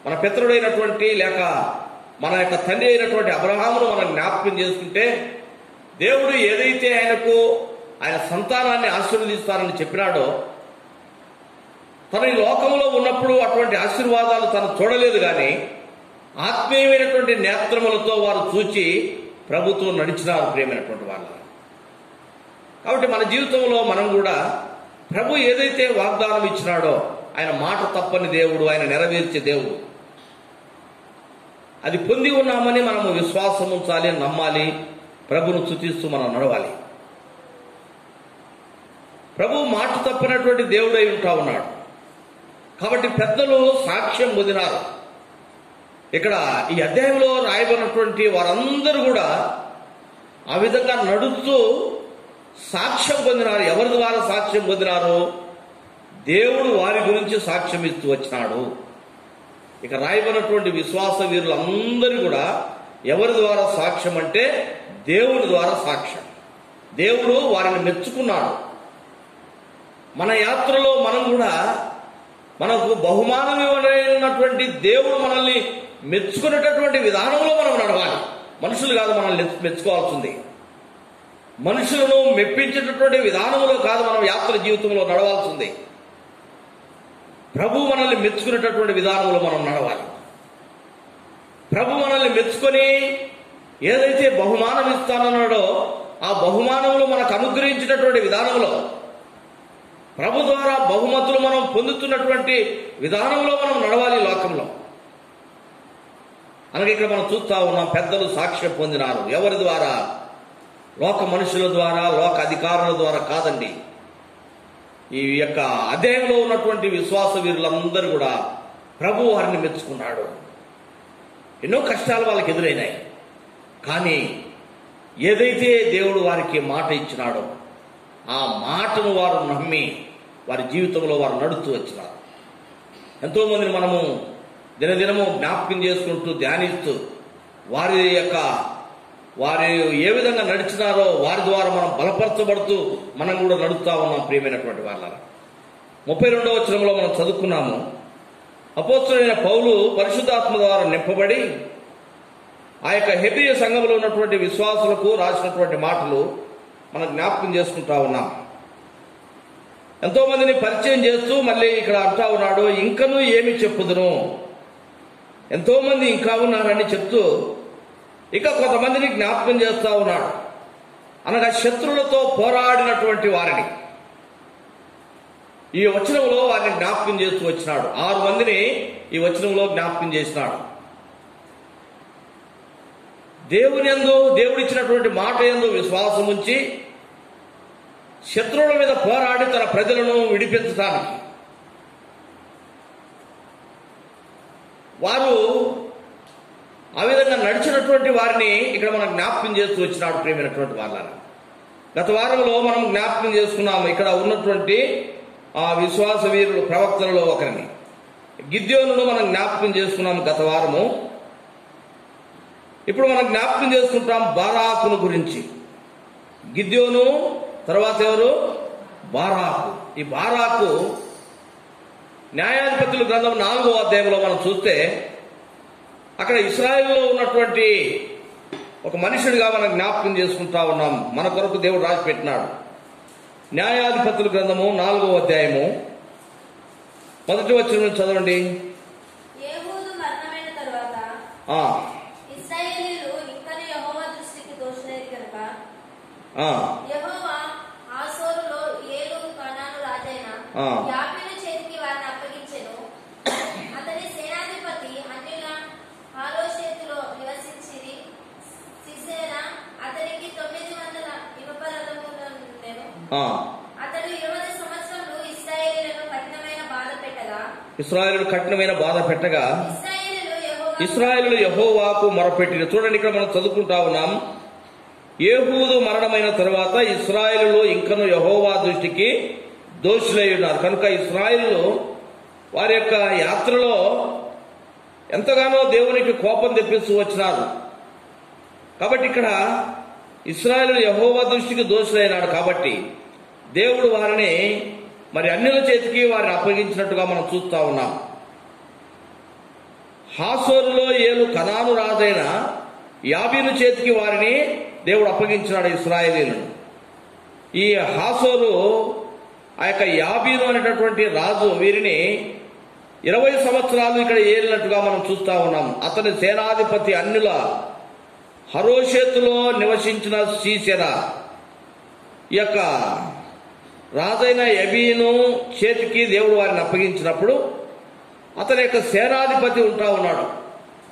మన పితరుడైనటువంటి లేక మన యొక్క తండ్రి అయినటువంటి అబ్రహామును మనం జ్ఞాపకం చేసుకుంటే, దేవుడు ఏదైతే ఆయన సంతానాన్ని ఆశీర్వదిస్తానని చెప్పినాడో తను ఈ లోకంలో ఉన్నప్పుడు అటువంటి ఆశీర్వాదాలు తను చూడలేదు. కానీ ఆత్మీయమైనటువంటి నేత్రములతో వారు చూచి ప్రభుతో నడిచినారు ప్రియమైనటువంటి వాళ్ళ. కాబట్టి మన జీవితంలో మనం కూడా ప్రభు ఏదైతే వాగ్దానం ఇచ్చినాడో ఆయన మాట తప్పని దేవుడు, ఆయన నెరవేర్చే దేవుడు, అది పొంది ఉన్నామని మనము విశ్వాసం ఉంచాలి, నమ్మాలి, ప్రభును స్తుతిస్తూ మనం నడవాలి. ప్రభు మాట తప్పనటువంటి దేవుడై ఉంటా ఉన్నాడు. కాబట్టి పెద్దలు సాక్ష్యం పొందినారు. ఇక్కడ ఈ అధ్యాయంలో రాయబడినటువంటి వారందరూ కూడా ఆ విధంగా నడుస్తూ సాక్ష్యం పొందినారు. ఎవరి ద్వారా సాక్ష్యం పొందినారు? దేవుడు వారి గురించి సాక్ష్యం ఇస్తూ వచ్చినాడు. ఇక రాయబడినటువంటి విశ్వాస వీరులందరూ కూడా ఎవరి ద్వారా సాక్ష్యం అంటే దేవుని ద్వారా సాక్ష్యం. దేవుడు వారిని మెచ్చుకున్నాడు. మన యాత్రలో మనం కూడా మనకు బహుమానం ఇవ్వనటువంటి దేవుడు మనల్ని మెచ్చుకునేటటువంటి విధానంలో మనం నడవాలి. మనుషులు కాదు మనల్ని మెచ్చుకోవాల్సింది. మనుషులను మెప్పించేటటువంటి విధానంలో కాదు మనం యాత్ర జీవితంలో నడవాల్సింది. ప్రభు మనల్ని మెచ్చుకునేటటువంటి విధానంలో మనం నడవాలి. ప్రభు మనల్ని మెచ్చుకొని ఏదైతే బహుమానం ఇస్తానన్నాడో ఆ బహుమానంలో మనకు అనుగ్రహించినటువంటి విధానంలో, ప్రభు ద్వారా బహుమతులు మనం పొందుతున్నటువంటి విధానంలో మనం నడవాలి లోకంలో. అలాగే ఇక్కడ మనం చూస్తా ఉన్నాం, పెద్దలు సాక్ష్యం పొందినారు. ఎవరి ద్వారా? లోక మనుషుల ద్వారా, లోక అధికారుల ద్వారా కాదండి. ఈ యొక్క అధ్యాయంలో ఉన్నటువంటి విశ్వాస వీరులందరూ కూడా ప్రభు వారిని మెచ్చుకున్నాడు. ఎన్నో కష్టాలు వాళ్ళకి ఎదురైనాయి. కానీ ఏదైతే దేవుడు వారికి మాట ఇచ్చినాడో ఆ మాటను వారు నమ్మి వారి జీవితంలో వారు నడుస్తూ వచ్చినారు. ఎంతోమందిని మనము దినదినము జ్ఞాపకం చేసుకుంటూ ధ్యానిస్తూ వారు ఏ విధంగా నడిచినారో వారి ద్వారా మనం బలపరచబడుతూ మనం కూడా నడుస్తూ ఉన్నాం ప్రియమైనటువంటి వాళ్ళ. 32వ వచనంలో మనం చదువుకున్నాము, అపోస్తలుడైన పౌలు పరిశుద్ధాత్మ ద్వారా నింపబడి ఆ యొక్క హెబ్రీ సంఘంలో ఉన్నటువంటి విశ్వాసులకు రాసినటువంటి మాటలు మనం జ్ఞాపకం చేసుకుంటా ఉన్నాం. ఎంతో మందిని పరిచయం చేస్తూ మళ్ళీ ఇక్కడ అంటా ఉన్నాడు, ఇంకనూ ఏమి చెప్పుదును. ఎంతో మంది ఇంకా ఉన్నారని చెప్తూ ఇక కొంతమందిని జ్ఞాపకం చేస్తా ఉన్నాడు. అనగా శత్రువులతో పోరాడినటువంటి వారిని ఈ వచనంలో వారిని జ్ఞాపకం చేస్తూ వచ్చినాడు. 6 మందిని ఈ వచనంలో జ్ఞాపకం చేసినాడు. దేవుడిచ్చినటువంటి మాట యందు విశ్వాసం ఉంచి శత్రువుల మీద పోరాడి తన ప్రజలను విడిపించడానికి వారు ఆ విధంగా నడిచినటువంటి వారిని ఇక్కడ మనం జ్ఞాపకం చేస్తూ వచ్చినాడు. ప్రేమైనటువంటి వాళ్ళని గత వారంలో మనం జ్ఞాపకం చేసుకున్నాము. ఇక్కడ ఉన్నటువంటి ఆ విశ్వాస వీరులు ప్రవక్తలలో ఒకరిని గిద్యోనును మనం జ్ఞాపకం చేసుకున్నాము గత వారము. ఇప్పుడు మనం జ్ఞాపకం చేసుకుంటాం బారాకును గురించి. గిద్యోను తర్వాత ఎవరు? బారాకు. ఈ బారాకు న్యాయాధిపతుల గ్రంథం 4వ అధ్యాయంలో మనం చూస్తే అక్కడ ఇశ్రాయేలులో ఉన్నటువంటి ఒక మనుషుడిగా మనం జ్ఞాపకం చేసుకుంటా ఉన్నాం. మన కొరకు దేవుడు రాసి పెట్టినాడు. న్యాయాధిపతుల గ్రంథము 4వ అధ్యాయము 1వ వచనం చదవండి. యేహూదు మరణమైన తరువాత ఇశ్రాయేలీయులు ఇంకనూ యెహోవా దృష్టికి దోషులైరి కనుక యెహోవా హాసోరులో ఏలు కనాను రాజైన యాబీను చేతికి వారిని అప్పగించెను. అతని సేనాధిపతి అన్యుల హారోషేతులో నివసించిరి. సిసెరా అతనికి 900 ఇనుప రథములుండెను. అతడు 20 సంవత్సరములు ఇశ్రాయేలీయులను కఠినమైన బాధ పెట్టగా ఇశ్రాయేలీయులు యెహోవాకు మొరపెట్టిరి. చూడండి, ఇక్కడ మనం చదువుకుంటా ఉన్నాం. యేహూదు మరణమైన తరువాత ఇశ్రాయేలీయులు ఇంకనూ యెహోవా దృష్టికి దోషులై ఉన్నారు కనుక ఇశ్రాయేలీయులు వారి యొక్క యాత్రలో ఎంతగానో దేవునికి కోపం తెప్పిస్తూ వచ్చినారు. కాబట్టి ఇక్కడ ఇశ్రాయేలు యెహోవా దృష్టికి దోషులైనాడు కాబట్టి దేవుడు వారిని మరి అన్యుల చేతికి వారిని అప్పగించినట్టుగా మనం చూస్తా ఉన్నాం. హాసోరులో ఏలు కనాను రాజైన యాబీను చేతికి వారిని దేవుడు అప్పగించినాడు ఇశ్రాయేలీయులను. ఈ హాసోరు ఆ యొక్క యాబీను అనేటటువంటి రాజు వీరిని 20 సంవత్సరాలు ఇక్కడ ఏలినట్టుగా మనం చూస్తా ఉన్నాం. అతని సేనాధిపతి అన్యుల హరోషేతులో నివసించిన సీసెరా ఈ యొక్క రాజైన యబీను చేతికి దేవుడు వారిని అప్పగించినప్పుడు అతని యొక్క సేనాధిపతి ఉంటా ఉన్నాడు.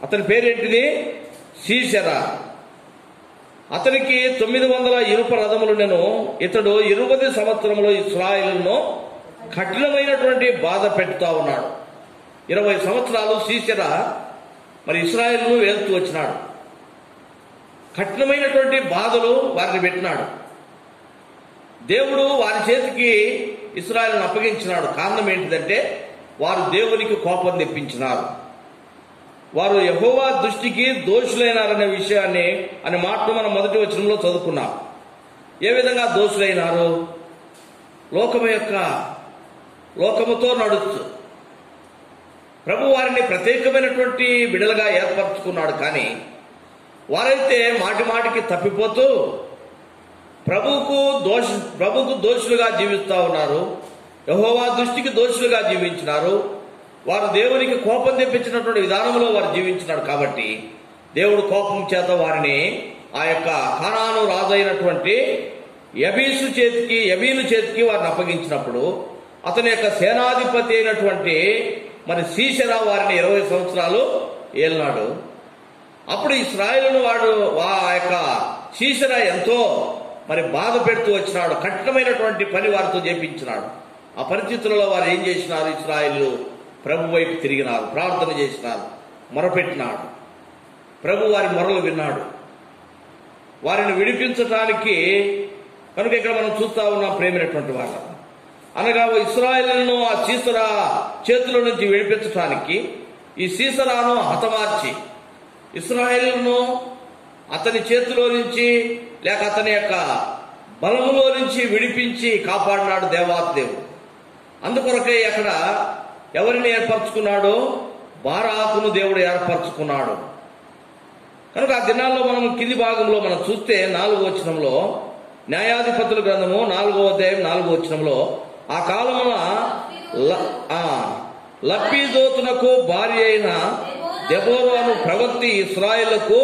అతని పేరేంటిది? సీసెరా. అతనికి 900 ఇనుప రథములుండెను. ఇతడు 20 సంవత్సరములు ఇశ్రాయేలును కఠినమైనటువంటి బాధ పెడుతూ ఉన్నాడు. 20 సంవత్సరాలు సీసెరా మరి ఇశ్రాయేలును వెళ్తూ వచ్చినాడు. కఠినమైనటువంటి బాధలు వారిని పెట్టినాడు. దేవుడు వారి చేతికి ఇశ్రాయేలును అప్పగించినాడు. కారణం ఏంటిదంటే వారు దేవునికి కోపం తెప్పించినారు. వారు యెహోవా దృష్టికి దోషులైనారనే విషయాన్ని అనే మాటను మనం మొదటి వచనంలో చదువుకున్నాం. ఏ విధంగా దోషులైనారు? లోకముతో నడుస్తూ ప్రభు వారిని ప్రత్యేకమైనటువంటి బిడలుగా ఏర్పరచుకున్నాడు. కానీ వారైతే మాటి మాటికి తప్పిపోతూ ప్రభువుకు దోషులుగా జీవిస్తూ ఉన్నారు. యెహోవా దృష్టికి దోషులుగా జీవించినారు. వారు దేవునికి కోపం తెప్పించినటువంటి విధానంలో వారు జీవించినారు. కాబట్టి దేవుడు కోపం చేత వారిని ఆ యొక్క కానాను రాజైనటువంటి యబీను చేతికి వారిని అప్పగించినప్పుడు అతని యొక్క సేనాధిపతి అయినటువంటి మరి సీసెరా వారిని 20 సంవత్సరాలు ఏలినాడు. అప్పుడు ఇశ్రాయేలును ఆ యొక్క సీసెరా ఎంతో మరి బాధ పెడుతూ వచ్చినాడు. కఠినమైనటువంటి పని వారితో చేపించినాడు. ఆ పరిస్థితులలో వారు ఏం చేసినారు? ఇశ్రాయేలు ప్రభు వైపు తిరిగినారు, ప్రార్థన చేసినారు, మొరపెట్టినాడు. ప్రభు వారి మొరలు విన్నాడు, వారిని విడిపించటానికి. కనుక ఇక్కడ మనం చూస్తా ఉన్నాం ప్రేమైనటువంటి వాళ్ళ అనగా ఇశ్రాయేలును ఆ సీసెరా చేతుల నుంచి విడిపించటానికి ఈ సీసెరాను హతమార్చి ఇశ్రాయేలును అతని చేతిలో నుంచి లేక అతని యొక్క బలములో నుంచి విడిపించి కాపాడినాడు దేవాతి దేవుడు. అందుకొరకే అక్కడ ఎవరిని ఏర్పరచుకున్నాడు? బారాకును దేవుడు ఏర్పరచుకున్నాడు. కనుక ఆ దినాల్లో మనం కింది భాగంలో మనం చూస్తే 4వ వచనంలో, న్యాయాధిపతుల గ్రంథము 4వ అధ్యాయం 4వ వచనంలో, ఆ కాలమున లప్పీదోతునకు భార్య అయిన దెబోరా అను ప్రవక్తి ఇశ్రాయేలుకు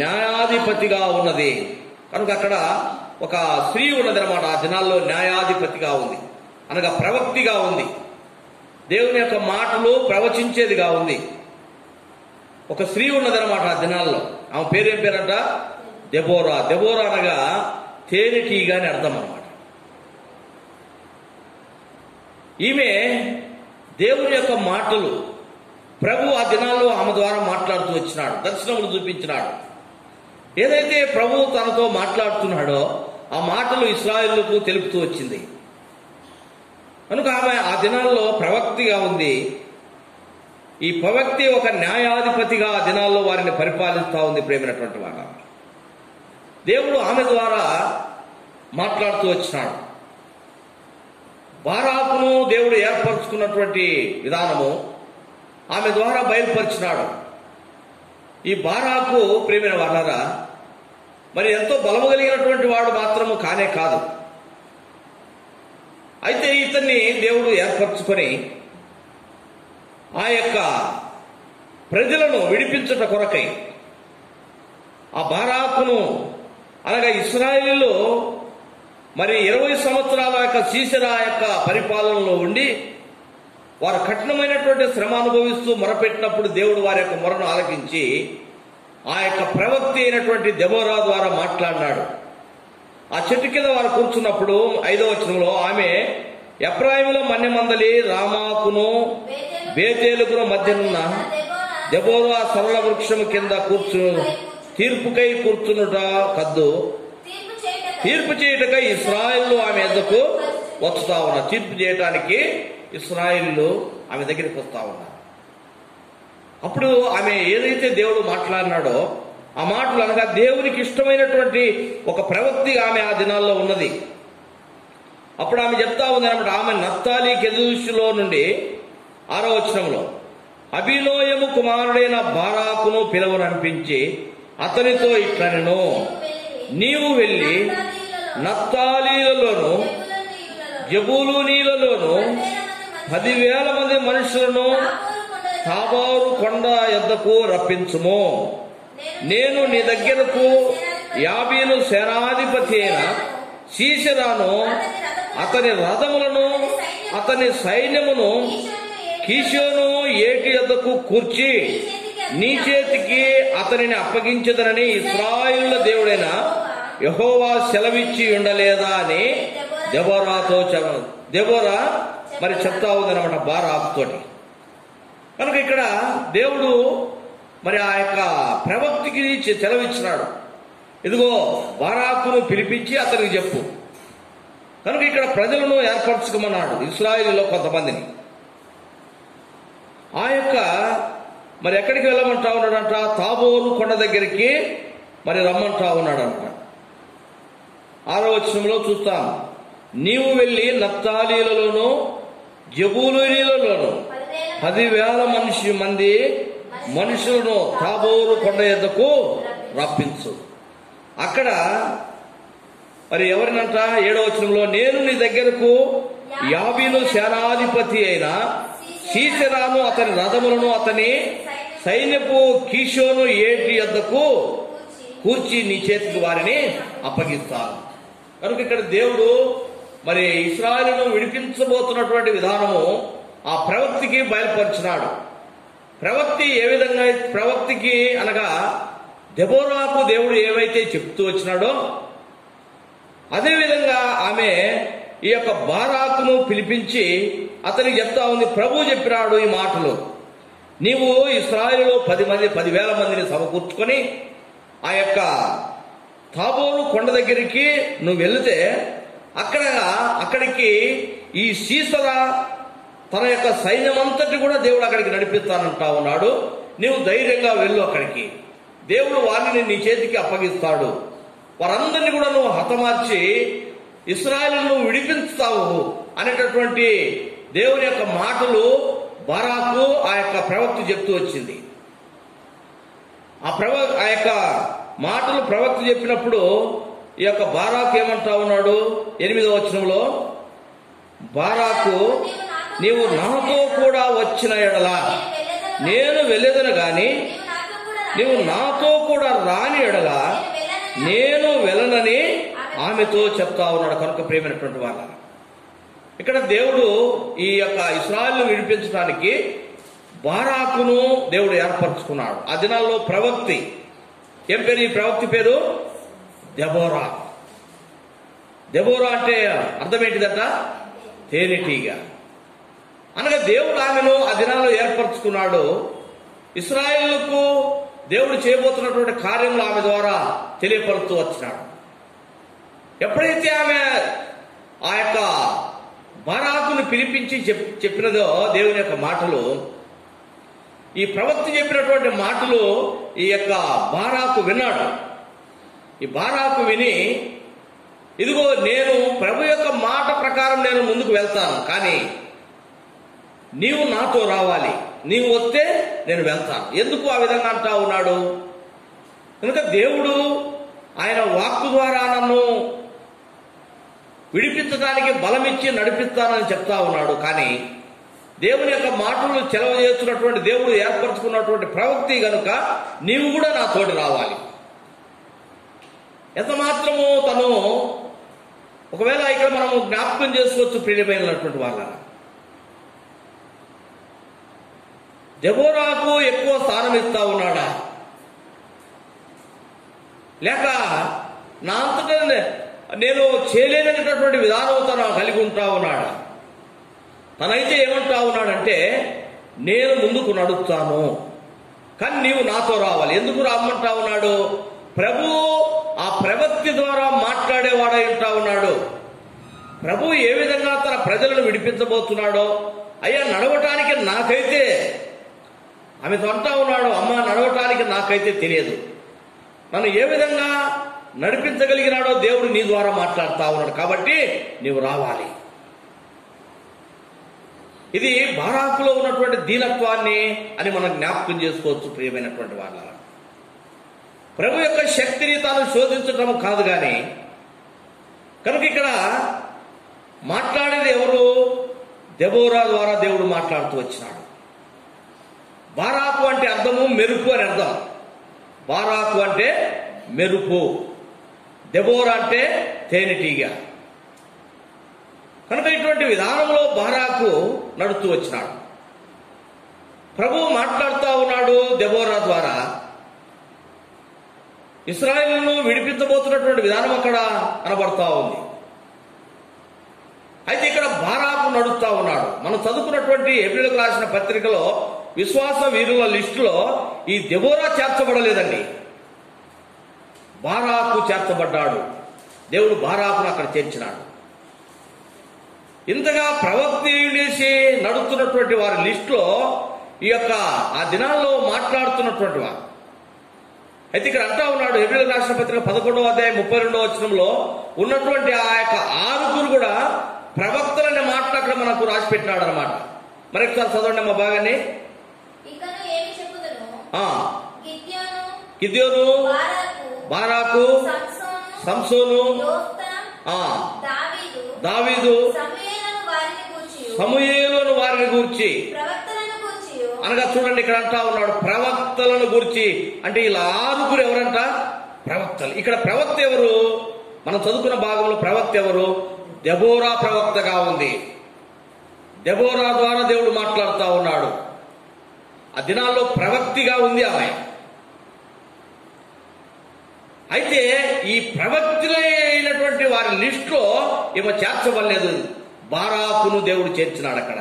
న్యాయాధిపతిగా ఉన్నది. కనుక అక్కడ ఒక స్త్రీ ఉన్నది అనమాట. ఆ దినాల్లో న్యాయాధిపతిగా ఉంది, అనగా ప్రవక్తిగా ఉంది, దేవుని యొక్క మాటలు ప్రవచించేదిగా ఉంది. ఒక స్త్రీ ఉన్నదనమాట ఆ దినాల్లో. ఆమె పేరేం పేరంట? దెబోరా. దెబోరా అనగా తేనెటీగా అని అర్థం అనమాట. ఈమె దేవుని యొక్క మాటలు ప్రభు ఆ దినాల్లో ఆమె ద్వారా మాట్లాడుతూ వచ్చినాడు, దర్శనములు చూపించినాడు. ఏదైతే ప్రభు తనతో మాట్లాడుతున్నాడో ఆ మాటలు ఇశ్రాయేలుకు తెలుపుతూ వచ్చింది. కనుక ఆమె ఆ దినాల్లో ప్రవక్తిగా ఉంది. ఈ ప్రవక్తి ఒక న్యాయాధిపతిగా ఆ దినాల్లో వారిని పరిపాలిస్తూ ఉంది. ప్రేమైనటువంటి వారు, దేవుడు ఆమె ద్వారా మాట్లాడుతూ వచ్చినాడు. బారాకును దేవుడు ఏర్పరచుకున్నటువంటి విధానము ఆమె ద్వారా బయలుపరిచినాడు. ఈ బారాకు ప్రేమైన వారారా మరి ఎంతో బలము కలిగినటువంటి వాడు మాత్రము కానే కాదు. అయితే ఇతన్ని దేవుడు ఏర్పరచుకొని ఆ యొక్క ప్రజలను విడిపించుట కొరకై ఆ బారాకును అనగా ఇశ్రాయేలులో మరి 20 సంవత్సరాల యొక్క సీసెరా యొక్క పరిపాలనలో ఉండి వారు కఠినమైనటువంటి శ్రమ అనుభవిస్తూ మొరపెట్టినప్పుడు దేవుడు వారి యొక్క మొరను ఆలకించి ఆ యొక్క ప్రవక్తి అయినటువంటి దెబోరా ద్వారా మాట్లాడినాడు. ఆ చెట్టు కింద వారు కూర్చున్నప్పుడు 5వ వచనంలో ఆమె ఎఫ్రాయిముల మన్యమందలి రామాకును బేతేలుకును మధ్యనున్న దెబోరా సరళ వృక్షము కింద తీర్పుకై కూర్చునుట కద్దు. తీర్పు చేయటకై ఇశ్రాయేలు ఆమె ఎద్దకు వస్తా ఉన్నారు. తీర్పు చేయటానికి ఇశ్రాయేలు ఆమె దగ్గరికి వస్తా ఉన్నారు. అప్పుడు ఆమె ఏదైతే దేవుడు మాట్లాడినాడో ఆ మాటలు అనగా దేవునికి ఇష్టమైనటువంటి ఒక ప్రవక్తి ఆమె ఆ దినాల్లో ఉన్నది. అప్పుడు ఆమె చెప్తా ఉంది అనమాట. ఆమె నఫ్తాలి కెదూషులో నుండి 6వ వచనంలో అబీనోయము కుమారుడైన బారాకును పిలువననిపించి అతనితో ఇట్లనెను, నీవు వెళ్ళి నఫ్తాలీలలోను జబూలూనీలలోను 10,000 మంది మనుషులను తాబోరు కొండ యొద్దకు రప్పించుము. నేను నీ దగ్గరకు యాబీను సేనాధిపతి అయిన సీసెరాను అతని రథములను అతని సైన్యమును కీషోను ఏటి యొద్దకు కూర్చి నీ చేతికి అతనిని అప్పగించదనని ఇశ్రాయేలుల దేవుడైన యెహోవా సెలవిచ్చి ఉండలేదా అని దెబోరా మరి చెప్తా ఉందన్నమాట బారాకుతోటి. కనుక ఇక్కడ దేవుడు మరి ఆ యొక్క ప్రవక్తికి సెలవిచ్చినాడు, ఇదిగో బారాకును పిలిపించి అతనికి చెప్పు. కనుక ఇక్కడ ప్రజలను ఏర్పరచుకోమన్నాడు, ఇశ్రాయేలులో కొంతమందిని. ఆ యొక్క మరి ఎక్కడికి వెళ్ళమంటా ఉన్నాడంట? తాబోరు కొండ దగ్గరికి మరి రమ్మంటా ఉన్నాడంట. 6వ వచనంలో చూస్తాం, నీవు వెళ్ళి నఫ్తాలీలలోను జబూలూనీలలోను 10,000 మంది మనుషులను తాబోరు కొండ యొద్దకు రప్పించు. అక్కడ మరి ఎవరినంట? 7వ వచనంలో నేను నీ దగ్గరకు యాబీను సేనాధిపతి అయిన సీసెరాను అతని రథములను అతని సైన్యపు కీషోను ఏటి యొద్దకు కూర్చి నీ చేతికి వారిని అప్పగిస్తాను. కనుక ఇక్కడ దేవుడు మరి ఇశ్రాయేలును విడిపించబోతున్నటువంటి విధానము ఆ ప్రవక్తికి బయలుపరిచినాడు. ప్రవక్తి ఏ విధంగా ప్రవక్తికి అనగా దెబోరాకు దేవుడు ఏవైతే చెప్తూ వచ్చినాడో అదేవిధంగా ఆమె ఈ యొక్క బారాకును పిలిపించి అతనికి చెప్తా ఉంది, ప్రభు చెప్పినాడు ఈ మాటలు, నీవు ఇశ్రాయేలులో 10,000 మందిని సమకూర్చుకొని ఆ యొక్క తాబోరు కొండ దగ్గరికి నువ్వు వెళితే అక్కడికి ఈ సీసెరా తన యొక్క సైన్యమంతటి కూడా దేవుడు అక్కడికి నడిపిస్తానంటా ఉన్నాడు. నీవు ధైర్యంగా వెళ్ళు, అక్కడికి దేవుడు వారిని నీ చేతికి అప్పగిస్తాడు, వారందరినీ కూడా నువ్వు హతమార్చి ఇశ్రాయేలును విడిపించుతావు అనేటటువంటి దేవుని యొక్క మాటలు బారాకు ఆ యొక్క ప్రవక్త చెప్తూ వచ్చింది. ఆ యొక్క మాటలు ప్రవక్త చెప్పినప్పుడు ఈ యొక్క బారాకు ఏమంటా ఉన్నాడు? 8వ వచనంలో, బారాకు నీవు నాతో కూడా వచ్చిన ఎడల నేను వెళ్ళేదను గాని నీవు నాతో కూడా రాని ఎడల నేను వెళ్ళనని ఆమెతో చెప్తా ఉన్నాడు. కనుక ప్రియమైనటువంటి వాళ్ళ, ఇక్కడ దేవుడు ఈ యొక్క ఇశ్రాయేలును విడిపించడానికి బారాకును దేవుడు ఏర్పరచుకున్నాడు. ఆ దినాల్లో ప్రవక్తి ఏం పేరు? ఈ ప్రవక్తి పేరు దెబోరా. దెబోరా అంటే అర్థం ఏంటిదట? తేనెటీగ. అనగా దేవుడు ఆమెను ఆ దినాల్లో ఏర్పరచుకున్నాడు. ఇశ్రాయేలుకు దేవుడు చేయబోతున్నటువంటి కార్యములు ఆమె ద్వారా తెలియపరుస్తూ వచ్చినాడు. ఎప్పుడైతే ఆమె ఆ యొక్క బారాకును పిలిపించి చెప్పినదో దేవుని యొక్క మాటలు, ఈ ప్రవక్త చెప్పినటువంటి మాటలు ఈ యొక్క బారాకు విన్నాడు. ఈ బారాకు విని, ఇదిగో నేను ప్రభు యొక్క మాట ప్రకారం నేను ముందుకు వెళ్తాను, కానీ నీవు నాతో రావాలి, నీవు వస్తే నేను వెళ్తాను. ఎందుకు ఆ విధంగా అంటా ఉన్నాడు? కనుక దేవుడు ఆయన వాక్కు ద్వారా నన్ను విడిపించడానికి బలమిచ్చి నడిపిస్తానని చెప్తా ఉన్నాడు. కానీ దేవుని యొక్క మాటలు చెలవ చేస్తున్నటువంటి దేవుడు ఏర్పరచుకున్నటువంటి ప్రవక్తి గనుక నీవు కూడా నా తోటి రావాలి. ఎంత మాత్రము తను ఒకవేళ ఇక్కడ మనము జ్ఞాపకం చేసుకోవచ్చు ప్రియమైనటువంటి వాళ్ళ, దెబోరాకు ఎక్కువ స్థానం ఇస్తా ఉన్నాడా, లేక నా అంతటా నేను చేయలేనటువంటి విధానం తను కలిగి ఉంటా ఉన్నాడా? తనైతే ఏమంటా ఉన్నాడంటే, నేను ముందుకు నడుస్తాను, కానీ నీవు నాతో రావాలి. ఎందుకు రమ్మంటా ఉన్నాడు? ప్రభు ఆ ప్రవక్తి ద్వారా మాట్లాడేవాడై ఉంటా ఉన్నాడు. ప్రభు ఏ విధంగా తన ప్రజలను విడిపించబోతున్నాడో, అయ్యా నడవటానికి నాకైతే, ఆమెతో అంటా ఉన్నాడు, అమ్మ నడవటానికి నాకైతే తెలియదు, నన్ను ఏ విధంగా నడిపించగలిగినాడో దేవుడు నీ ద్వారా మాట్లాడుతా ఉన్నాడు, కాబట్టి నీవు రావాలి. ఇది బారాకులో ఉన్నటువంటి దీనత్వాన్ని అని మనం జ్ఞాపకం చేసుకోవచ్చు ప్రియమైనటువంటి వాళ్ళ. ప్రభు యొక్క శక్తిని తాను శోధించటం కాదు కానీ, కనుక ఇక్కడ మాట్లాడేది ఎవరు? దెబోరా ద్వారా దేవుడు మాట్లాడుతూ వచ్చినాడు. బారాకు అంటే అర్థము మెరుపు అని అర్థం. బారాకు అంటే మెరుపు, దెబోరా అంటే తేనెటీగ. కనుక ఇటువంటి విధానంలో బారాకు నడుస్తూ వచ్చినాడు. ప్రభువు మాట్లాడుతూ ఉన్నాడు దెబోరా ద్వారా. ఇశ్రాయేలును విడిపించబోతున్నటువంటి విధానం అక్కడ కనబడతా ఉంది. అయితే ఇక్కడ బారాకు నడుస్తూ ఉన్నాడు. మనం చదువుకున్నటువంటి ఏప్రిల్కు రాసిన పత్రికలో విశ్వాస వీరుల లిస్టులో ఈ దెబోరా చేర్చబడలేదండి, బారాకు చేర్చబడ్డాడు. దేవుడు బారాకును అక్కడ చేర్చినాడు. ఇంతగా ప్రవక్తి చేసి నడుస్తున్నటువంటి వారి లిస్టులో ఈ యొక్క ఆ దినాల్లో మాట్లాడుతున్నటువంటి వారు. అయితే ఇక్కడ అంటా ఉన్నాడు ఏప్రిల్ రాష్ట్ర పత్రిక 11వ అధ్యాయం 32వ వచనంలో ఉన్నటువంటి ఆ యొక్క 6 కూడా ప్రవక్తలనే మాటలు అక్కడ మనకు రాసి పెట్టినాడు అనమాట. మరి ఒకసారి చదవండి అమ్మా బాగానే. గిద్యోను, బారాకు, సంసోను, దావీదు, సమూయేలును వారిని గూర్చి అనగా చూడండి ఇక్కడ అంటా ఉన్నాడు ప్రవక్తలను గూర్చి. అంటే ఇలా 6 ఎవరంట? ప్రవక్తలు. ఇక్కడ ప్రవక్త ఎవరు? మనం చదువుకున్న భాగంలో ప్రవక్త ఎవరు? దెబోరా ప్రవక్తగా ఉంది. దెబోరా ద్వారా దేవుడు మాట్లాడుతూ ఉన్నాడు. ఆ దినాల్లో ప్రవక్తిగా ఉంది ఆమె. అయితే ఈ ప్రవక్తులైనటువంటి వారి లిస్టులో ఈమె చేర్చబడలేదు. బారాకును దేవుడు చేర్చినాడు. అక్కడ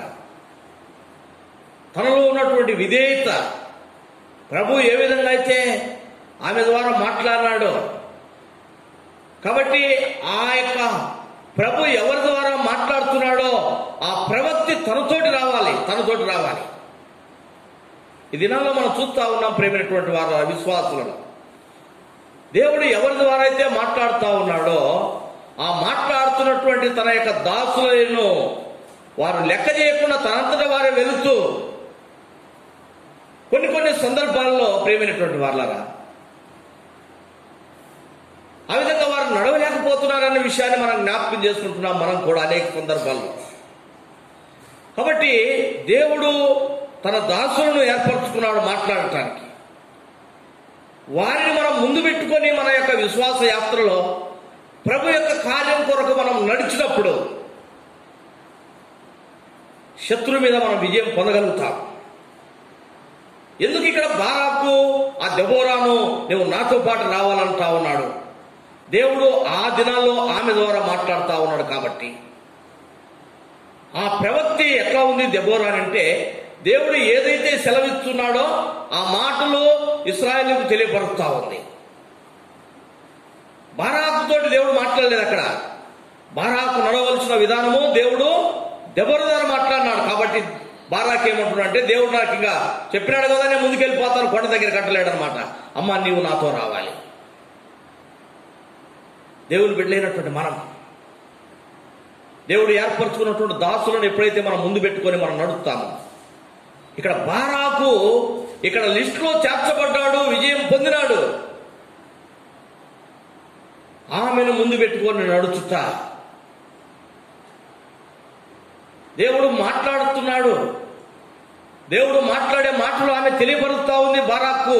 తనలో ఉన్నటువంటి విధేయత, ప్రభు ఏ విధంగా అయితే ఆమె ద్వారా మాట్లాడినాడు, కాబట్టి ఆ యొక్క ప్రభు ఎవరి ద్వారా మాట్లాడుతున్నాడో ఆ ప్రవక్తి తనతోటి రావాలి. ఈ దినాల్లో మనం చూస్తా ఉన్నాం ప్రేమైనటువంటి వారు విశ్వాసులను. దేవుడు ఎవరి ద్వారా అయితే మాట్లాడుతూ ఉన్నాడో ఆ మాట్లాడుతున్నటువంటి తన యొక్క దాసులను వారు లెక్క చేయకుండా తనంతట వారే వెళుతూ కొన్ని సందర్భాల్లో ప్రేమైనటువంటి వాళ్ళరా ఆ విధంగా వారు నడవలేకపోతున్నారన్న విషయాన్ని మనం జ్ఞాపకం చేసుకుంటున్నాం మనం కూడా అనేక సందర్భాల్లో. కాబట్టి దేవుడు తన దాసులను ఏర్పరచుకున్నాడు మాట్లాడటానికి. వారిని మనం ముందు పెట్టుకొని మన యొక్క విశ్వాస యాత్రలో ప్రభు యొక్క కార్యం కొరకు మనం నడిచినప్పుడు శత్రువు మీద మనం విజయం పొందగలుగుతాం. ఎందుకు ఇక్కడ బారాకు ఆ దెబోరాను నువ్వు నాతో పాటు రావాలంటా ఉన్నాడు? దేవుడు ఆ దినాల్లో ఆమె ద్వారా మాట్లాడుతూ ఉన్నాడు. కాబట్టి ఆ ప్రవక్తి ఎట్లా ఉంది దెబోరా అంటే, దేవుడు ఏదైతే సెలవిస్తున్నాడో ఆ మాటలు ఇశ్రాయేలుకు తెలియపరుస్తూ ఉంది. బారాకుతోటి దేవుడు మాట్లాడలేదు. అక్కడ బారాకు నడవలసిన విధానము దేవుడు దెబోరా ద్వారా మాట్లాడినాడు. కాబట్టి బారాకు ఏమంటున్నాడు అంటే, దేవుడు నాకు ఇంకా చెప్పినాడు కదా, నేను ముందుకెళ్ళిపోతాను, కొండ దగ్గర కట్టలేడు అనమాట. అమ్మ నీవు నాతో రావాలి. దేవుని బిడ్డలైనటువంటి మనం దేవుడు ఏర్పరచుకున్నటువంటి దాసులను ఎప్పుడైతే మనం ముందు పెట్టుకొని మనం నడుస్తామో, ఇక్కడ బారాకు ఇక్కడ లిస్టులో చేర్చబడ్డాడు, విజయం పొందినాడు. ఆమెను ముందు పెట్టుకొని నడుచుట దేవుడు మాట్లాడుతున్నాడు. దేవుడు మాట్లాడే మాటలు ఆమె తెలియపరుస్తూ ఉంది. బారాకు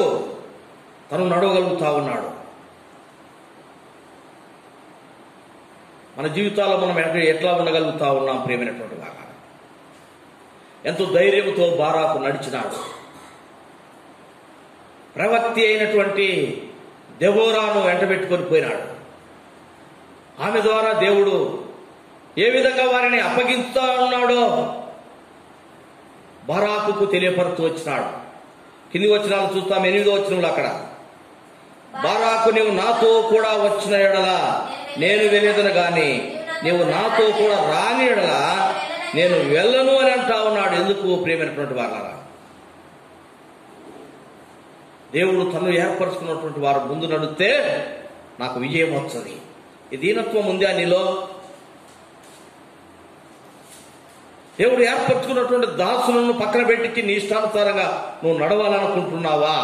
తను నడవగలుగుతా ఉన్నాడు. మన జీవితాల్లో మనం ఎట్లా ఉండగలుగుతా ఉన్నాం ప్రియమైనటువంటి వారు? ఎంతో ధైర్యంతో బారాకు నడిచినాడు. ప్రవక్తి అయినటువంటి దెబోరాను వెంటబెట్టుకొని పోయినాడు. ఆమె ద్వారా దేవుడు ఏ విధంగా వారిని అప్పగిస్తా ఉన్నాడో బారాకుకు తెలియపరుతూ వచ్చినాడు. కింది వచనాలు చూస్తాం. 8వ వచనంలో అక్కడ, బారాకు నీవు నాతో కూడా వచ్చిన ఎడల నేను వెళ్ళేదను గాని నీవు నాతో కూడా రాని ఎడల నేను వెళ్ళను అని అంటా ఉన్నాడు. ఎందుకు ప్రియమైనటువంటి వారారా? దేవుడు తను ఏర్పరచుకున్నటువంటి వారు ముందు నడిస్తే నాకు విజయం వస్తుంది. ఈ దీనత్వం ఉందా నీలో? దేవుడు ఏర్పరచుకున్నటువంటి దాసులను పక్కన పెట్టి నీ ఇష్టానుసారంగా నువ్వు నడవాలనుకుంటున్నావా?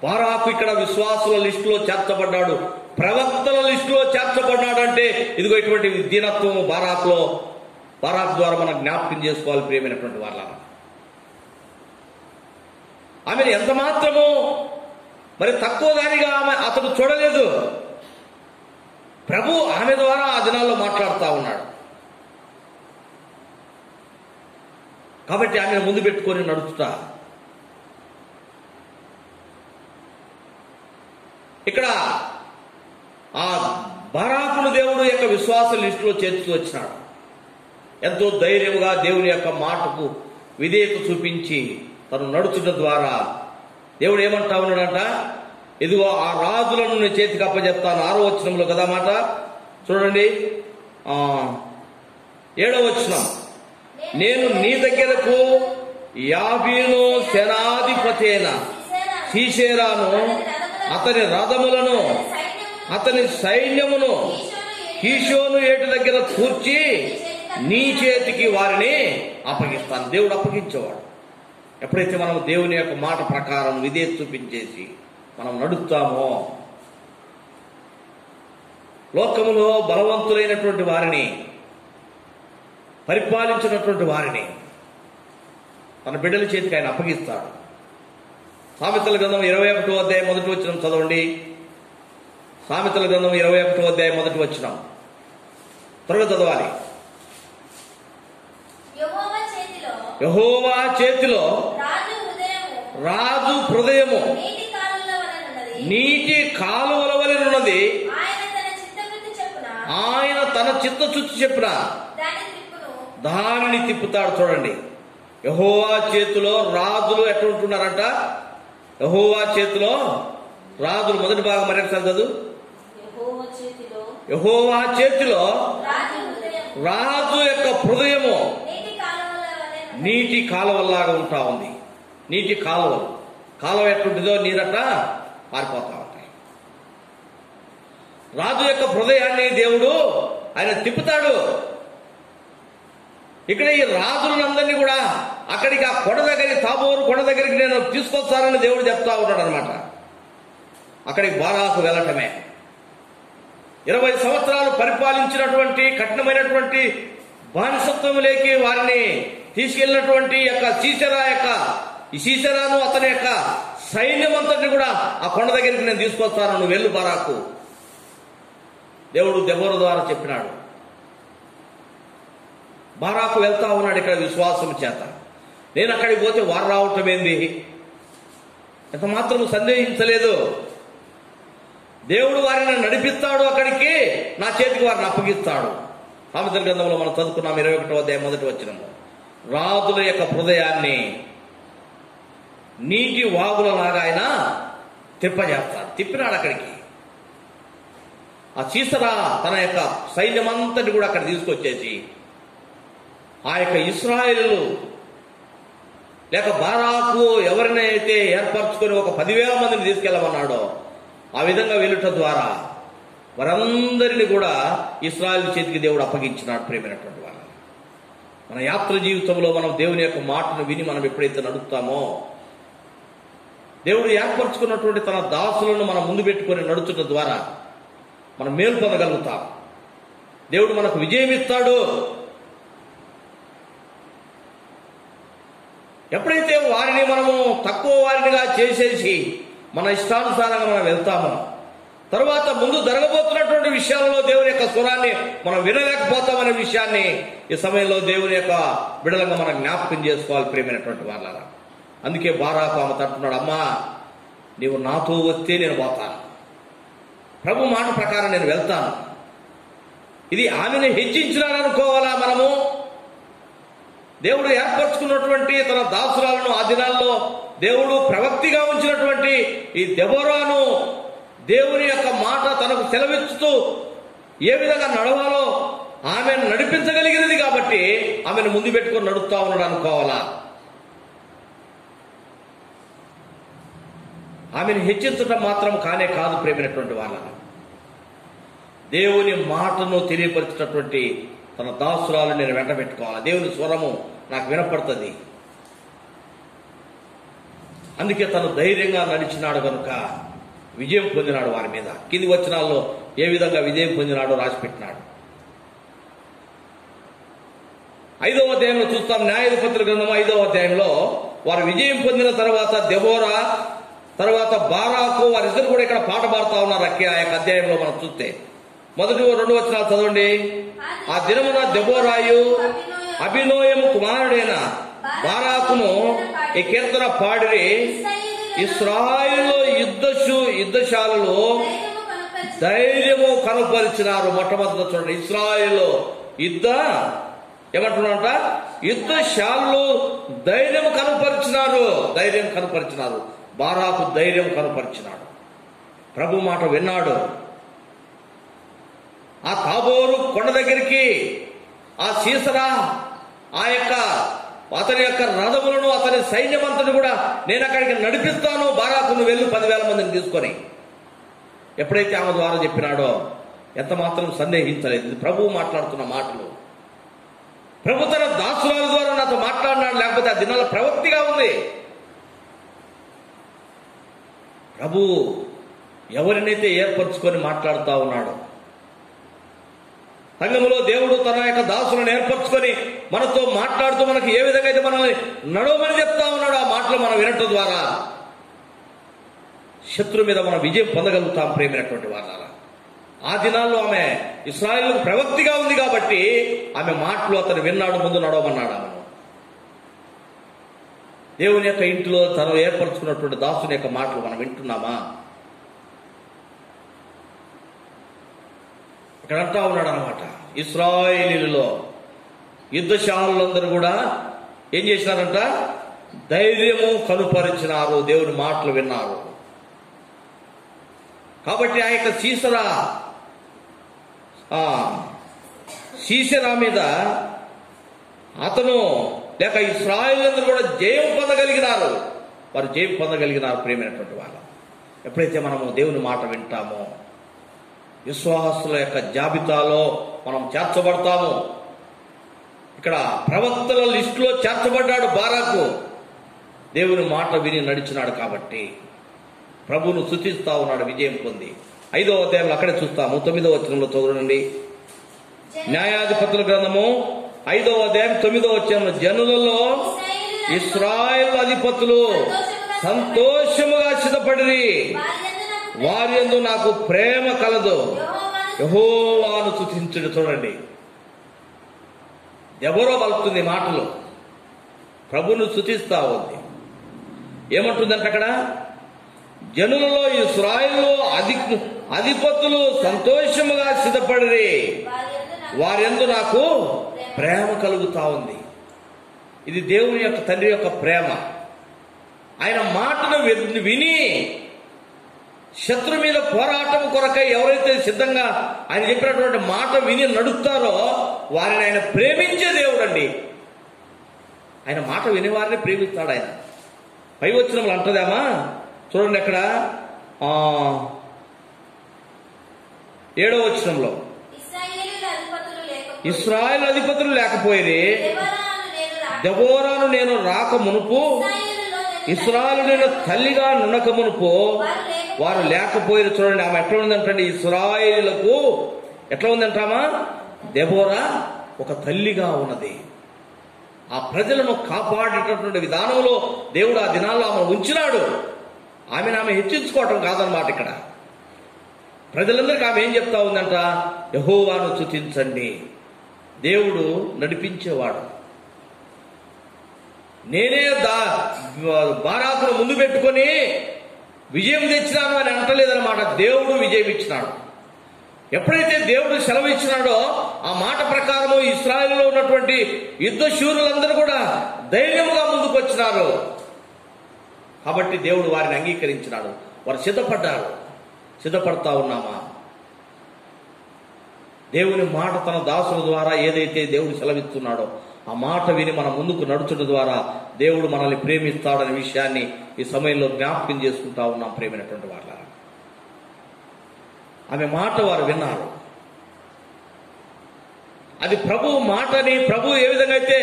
బారాకు ఇక్కడ విశ్వాసుల లిస్టులో చేర్చబడ్డాడు, ప్రవక్తల లిస్టులో చేర్చబడ్డాడు. అంటే ఇదిగో ఇటువంటి దీనత్వము బారాకు ద్వారా మనం జ్ఞాపకం చేసుకోవాలి ప్రియమైనటువంటి వాళ్ళ. ఆమెను ఎంత మాత్రము మరి తక్కువ దానిగా అతడు చూడలేదు. ప్రభు ఆమె ద్వారా ఆ దినాల్లో మాట్లాడుతూ ఉన్నాడు. కాబట్టి ఆమెను ముందు పెట్టుకొని నడుచుతా. ఇక్కడ ఆ బారాకును దేవుడు యొక్క విశ్వాస లిస్టులో చేర్చుతూ వచ్చినాడు. ఎంతో ధైర్యముగా దేవుని యొక్క మాటకు విధేయత చూపించి తను నడుచుట ద్వారా దేవుడు ఏమంటా ఉన్నాడంట, ఇదిగో ఆ రాజులను నేను చేతికి అప్పచెప్తాను. 6వ వచనంలో కదా మాట చూడండి. 7వ వచనం, నేను నీ దగ్గరకు యాబీను సేనాధిపతి అయిన సీసెరాను అతని రథములను అతని సైన్యమును కీషోను ఏటి దగ్గర కూర్చి నీ చేతికి వారిని అప్పగిస్తాను. దేవుడు అప్పగించేవాడు. ఎప్పుడైతే మనం దేవుని యొక్క మాట ప్రకారం విధేయత చూపించేసి మనం నడుస్తామో, లోకములో బలవంతులైనటువంటి వారిని, పరిపాలించినటువంటి వారిని తన బిడ్డల చేతికి ఆయన అప్పగిస్తాడు. సామెతల గ్రంథం 21వ అధ్యాయం 1వ వచనం చదవండి. సామెతల గ్రంథం 21వ అధ్యాయం 1వ వచనం త్వరగా చదవాలి. యెహోవా చేతిలో రాజు హృదయము నీటి కాలువల వలె ఉన్నది. ఆయన తన చిత్తశుద్ధి చెప్పిన దానిని తిప్పుతాడు. చూడండి, యెహోవా చేతిలో రాజులు ఎట్లా ఉంటున్నారంట? యెహోవా చేతిలో రాజులు. మొదటి భాగం మరొకసారి చదువు. యెహోవా చేతిలో రాజు యొక్క హృదయము నీటి కాలువలాగా ఉంటా ఉంది. నీటి కాలువ ఎట్లుంటుందో నీరట పారిపోతా ఉంటాయి. రాజు యొక్క హృదయాన్ని దేవుడు ఆయన తిప్పుతాడు. ఇక్కడ ఈ రాజులందరినీ కూడా అక్కడికి ఆ కొండ దగ్గరికి, తాబోరు కొండ దగ్గరికి నేను తీసుకొస్తానని దేవుడు చెప్తా ఉన్నాడు అనమాట. అక్కడికి బారాకు వెళ్ళటమే. 20 సంవత్సరాలు పరిపాలించినటువంటి కఠినమైనటువంటి బానిసత్వంలోకి వారిని తీసుకెళ్లినటువంటి సీసెరాను అతని యొక్క సైన్యం అంతటిని కూడా ఆ కొండ దగ్గరికి నేను తీసుకొస్తాను, నువ్వు వెళ్ళు బారాకు. దేవుడు దెబోరా ద్వారా చెప్పినాడు. బారాకు వెళ్తా ఉన్నాడు ఇక్కడ విశ్వాసం చేత. నేను అక్కడికి పోతే వారు రావటం ఏంది? ఎంత మాత్రం సందేహించలేదు. దేవుడు వారిని నడిపిస్తాడు, అక్కడికి నా చేతికి వారిని అప్పగిస్తాడు. సామెతల గ్రంథంలో మనం చదువుకున్నాం 21వ అధ్యాయం 1వ వచనంలో, రాజుల యొక్క హృదయాన్ని నీటి వాగులలాగా ఆయన తిప్పజేస్తాడు. తిప్పినాడు అక్కడికి. ఆ సీసరా తన యొక్క సైన్యమంతటి కూడా అక్కడ తీసుకొచ్చేసి ఆ యొక్క ఇశ్రాయేలు లేక బారాకు ఎవరినైతే ఏర్పరచుకొని ఒక 10,000 మందిని తీసుకెళ్లమన్నాడో ఆ విధంగా వెళ్ళుట ద్వారా వారందరినీ కూడా ఇశ్రాయేలు చేతికి దేవుడు అప్పగించినాడు. ప్రేమైనటువంటి వారు, మన యాత్ర జీవితంలో మనం దేవుని యొక్క మాటను విని మనం ఎప్పుడైతే నడుస్తామో, దేవుడు ఏర్పరచుకున్నటువంటి తన దాసులను మనం ముందు పెట్టుకొని నడుచుట ద్వారా మనం మేలు పొందగలుగుతాం. దేవుడు మనకు విజయం ఇస్తాడు. ఎప్పుడైతే వారిని మనము తక్కువ వారినిగా చేసేసి మన ఇష్టానుసారంగా మనం వెళ్తామో, తరువాత ముందు జరగబోతున్నటువంటి విషయాలలో దేవుని యొక్క స్వరాన్ని మనం వినలేకపోతామనే విషయాన్ని ఈ సమయంలో దేవుని యొక్క బిడలంగా మనం జ్ఞాపకం చేసుకోవాలి. ప్రియమైనటువంటి వాళ్ళారా, అందుకే బారాకు ఆమె తట్టున్నాడు, అమ్మా నీవు నాతో వస్తే నేను పోతాను, ప్రభు మాట ప్రకారం నేను వెళ్తాను. ఇది ఆమెను హెచ్చించినారనుకోవాలా మనము? దేవుడు ఏర్పరచుకున్నటువంటి తన దాసురాలను ఆ దినాల్లో దేవుడు ప్రవక్తిగా ఉంచినటువంటి ఈ దెబోరాను దేవుని యొక్క మాట తనకు సెలవిస్తూ ఏ విధంగా నడవాలో ఆమెను నడిపించగలిగినది కాబట్టి ఆమెను ముందు పెట్టుకొని నడుస్తా ఉన్నాడు అనుకోవాలా? ఆమెను హెచ్చించడం మాత్రం కానే కాదు. ప్రేమైనటువంటి వాళ్ళ, దేవుని మాటను తెలియపరిచినటువంటి తన దాసురాలు నేను వెంట పెట్టుకోవాలి. దేవుని స్వరము నాకు వినపడుతుంది. అందుకే తను ధైర్యంగా నడిచినాడు కనుక విజయం పొందినాడు వారి మీద. కింది వచనాల్లో ఏ విధంగా విజయం పొందినాడో రాసిపెట్టినాడు. 5వ అధ్యాయంలో చూస్తాం. న్యాయాధిపతుల గ్రంథం 5వ అధ్యాయంలో వారు విజయం పొందిన తర్వాత దెబోరా తర్వాత బారాకు వారిద్దరు కూడా ఇక్కడ పాట పాడుతా ఉన్నారు. ఆ యొక్క అధ్యాయంలో మనం చూస్తే మొదటి 2 వచనాలు చదవండి. ఆ దినమున దెబోరాయు అభినోయము కుమారుడైన బారాకును ఈ కీర్తన పాడిరి, ఇశ్రాయేలు యుద్ధశాలలో ధైర్యము కనపరిచినారు. మొట్టమొదటి చూడండి, ఇశ్రాయేలు ఏమంటున్నారంట, యుద్ధశాలలో ధైర్యం కనపరిచినారు. బారాకు ధైర్యం కనపరిచినాడు. ప్రభు మాట విన్నాడు. ఆ తాబోరు కొండ దగ్గరికి ఆ సీసరా అతని యొక్క రథములను అతని సైన్యమంతను కూడా నేను అక్కడికి నడిపిస్తాను, బారాకును వెళ్ళు 10,000 మందిని తీసుకొని ఎప్పుడైతే ఆమె ద్వారా చెప్పినాడో ఎంత మాత్రం సందేహించలేదు. ప్రభువు మాట్లాడుతున్న మాటలు. ప్రభు తన దాసురాల ద్వారా నాతో మాట్లాడినాడు, లేకపోతే ఆ దినాల ప్రవక్తిగా ఉంది. ప్రభు ఎవరినైతే ఏర్పరచుకొని మాట్లాడుతూ ఉన్నాడో, సంఘములో దేవుడు తన యొక్క దాసులను ఏర్పరచుకొని మనతో మాట్లాడుతూ మనకు ఏ విధంగా అయితే మనల్ని నడవమని చెప్తా ఉన్నాడు, ఆ మాటలు మనం వినటం ద్వారా శత్రు మీద మనం విజయం పొందగలుగుతాం. ప్రేమైనటువంటి వాళ్ళ, ఆ దినాల్లో ఆమె ఇశ్రాయేలుకు ప్రవక్తిగా ఉంది కాబట్టి ఆమె మాటలు అతను విన్నాడు, ముందు నడవమన్నాడు. ఆమెను దేవుని యొక్క ఇంటిలో తను ఏర్పరచుకున్నటువంటి దాసుని యొక్క మాటలు మనం వింటున్నామా? ఇక్కడ అంటా ఉన్నాడు అనమాట, ఇశ్రాయేలీయులలో యుద్ధశాలందరూ కూడా ఏం చేసినారంట, ధైర్యము కనుపరిచినారు, దేవుని మాటలు విన్నారు. కాబట్టి ఆ యొక్క సీసెరా మీద అతను లేక ఇశ్రాయేలీయులందరూ కూడా జయం పొందగలిగినారు. వారు జయం పొందగలిగినారు. ప్రేమైనటువంటి వాళ్ళు, ఎప్పుడైతే మనము దేవుని మాట వింటామో విశ్వాసుల యొక్క జాబితాలో మనం చేర్చబడతాము. ఇక్కడ ప్రవక్తల లిస్టులో చేర్చబడ్డాడు బారాకు. దేవుని మాట విని నడిచినాడు కాబట్టి ప్రభువును స్తుతిస్తా ఉన్నాడు విజయం పొంది. 5వ అధ్యాయంలో అక్కడే చూస్తాము. 9వ వచనంలో చదువునండి. న్యాయాధిపతుల గ్రంథము 5వ అధ్యాయం 9వ వచనంలో, జనులలో ఇశ్రాయేలు అధిపతులు సంతోషముగా సిద్ధపడిరి, వారి యందు నాకు ప్రేమ కలదు, యెహోవాను స్తుతించుడు. చూడండి, ఎవరో పలుకుతుంది మాటలు, ప్రభును స్తుతిస్తా ఉంది. ఏమంటుందంటే అక్కడ, జనులలో ఇశ్రాయేలు అధిపతులు సంతోషముగా సిద్ధపడిరి, వారి యందు నాకు ప్రేమ కలుగుతా ఉంది. ఇది దేవుని యొక్క తండ్రి యొక్క ప్రేమ. ఆయన మాటను విని శత్రు మీద పోరాటం కొరకై ఎవరైతే సిద్ధంగా ఆయన చెప్పినటువంటి మాట విని నడుస్తారో వారిని ఆయన ప్రేమించే దేవుడు అండి. ఆయన మాట విని వారిని ప్రేమిస్తాడు ఆయన. పై వచనములు అంటదేమా చూడండి, అక్కడ 7వ వచనంలో, ఇశ్రాయేలు అధిపతులు లేకపోయిరి, దెబోరాను నేను రాక మునుపు, ఇశ్రాయేలు నేను తల్లిగా నునక మునుపు వారు లేకపోయిరు. చూడండి, ఆమె ఎట్లా ఉందంటండి, ఇశ్రాయేలులకు ఎట్లా ఉందంటామా, దెబోరా ఒక తల్లిగా ఉన్నది. ఆ ప్రజలను కాపాడేటటువంటి విధానంలో దేవుడు ఆ దినాల్లో ఆమె ఉంచినాడు. ఆమె హెచ్చించుకోవటం కాదనమాట. ఇక్కడ ప్రజలందరికీ ఆమె ఏం చెప్తా ఉందంట, యెహోవాను స్తుతించండి, దేవుడు నడిపించేవాడు. నేనే బారాకును ముందు పెట్టుకొని విజయం తెచ్చినాను అని అంటలేదన్నమాట. దేవుడు విజయం ఇచ్చినాడు. ఎప్పుడైతే దేవుడు సెలవు ఇచ్చినాడో ఆ మాట ప్రకారము ఇశ్రాయేలులో ఉన్నటువంటి యుద్ధ శూరులందరూ కూడా ధైర్యముగా ముందుకు వచ్చినారు. కాబట్టి దేవుడు వారిని అంగీకరించినాడు. వారు సిద్ధపడ్డారు. సిద్ధపడతా ఉన్నామా? దేవుని మాట తన దాసుల ద్వారా ఏదైతే దేవుడు సెలవిస్తున్నాడో ఆ మాట విని మనం ముందుకు నడుచుట ద్వారా దేవుడు మనల్ని ప్రేమిస్తాడనే విషయాన్ని ఈ సమయంలో జ్ఞాపకం చేసుకుంటా ఉన్నాం. ప్రేమైనటువంటి వాళ్ళ ఆమె మాట వారు విన్నారు. అది ప్రభు మాటని ప్రభు ఏ విధంగా అయితే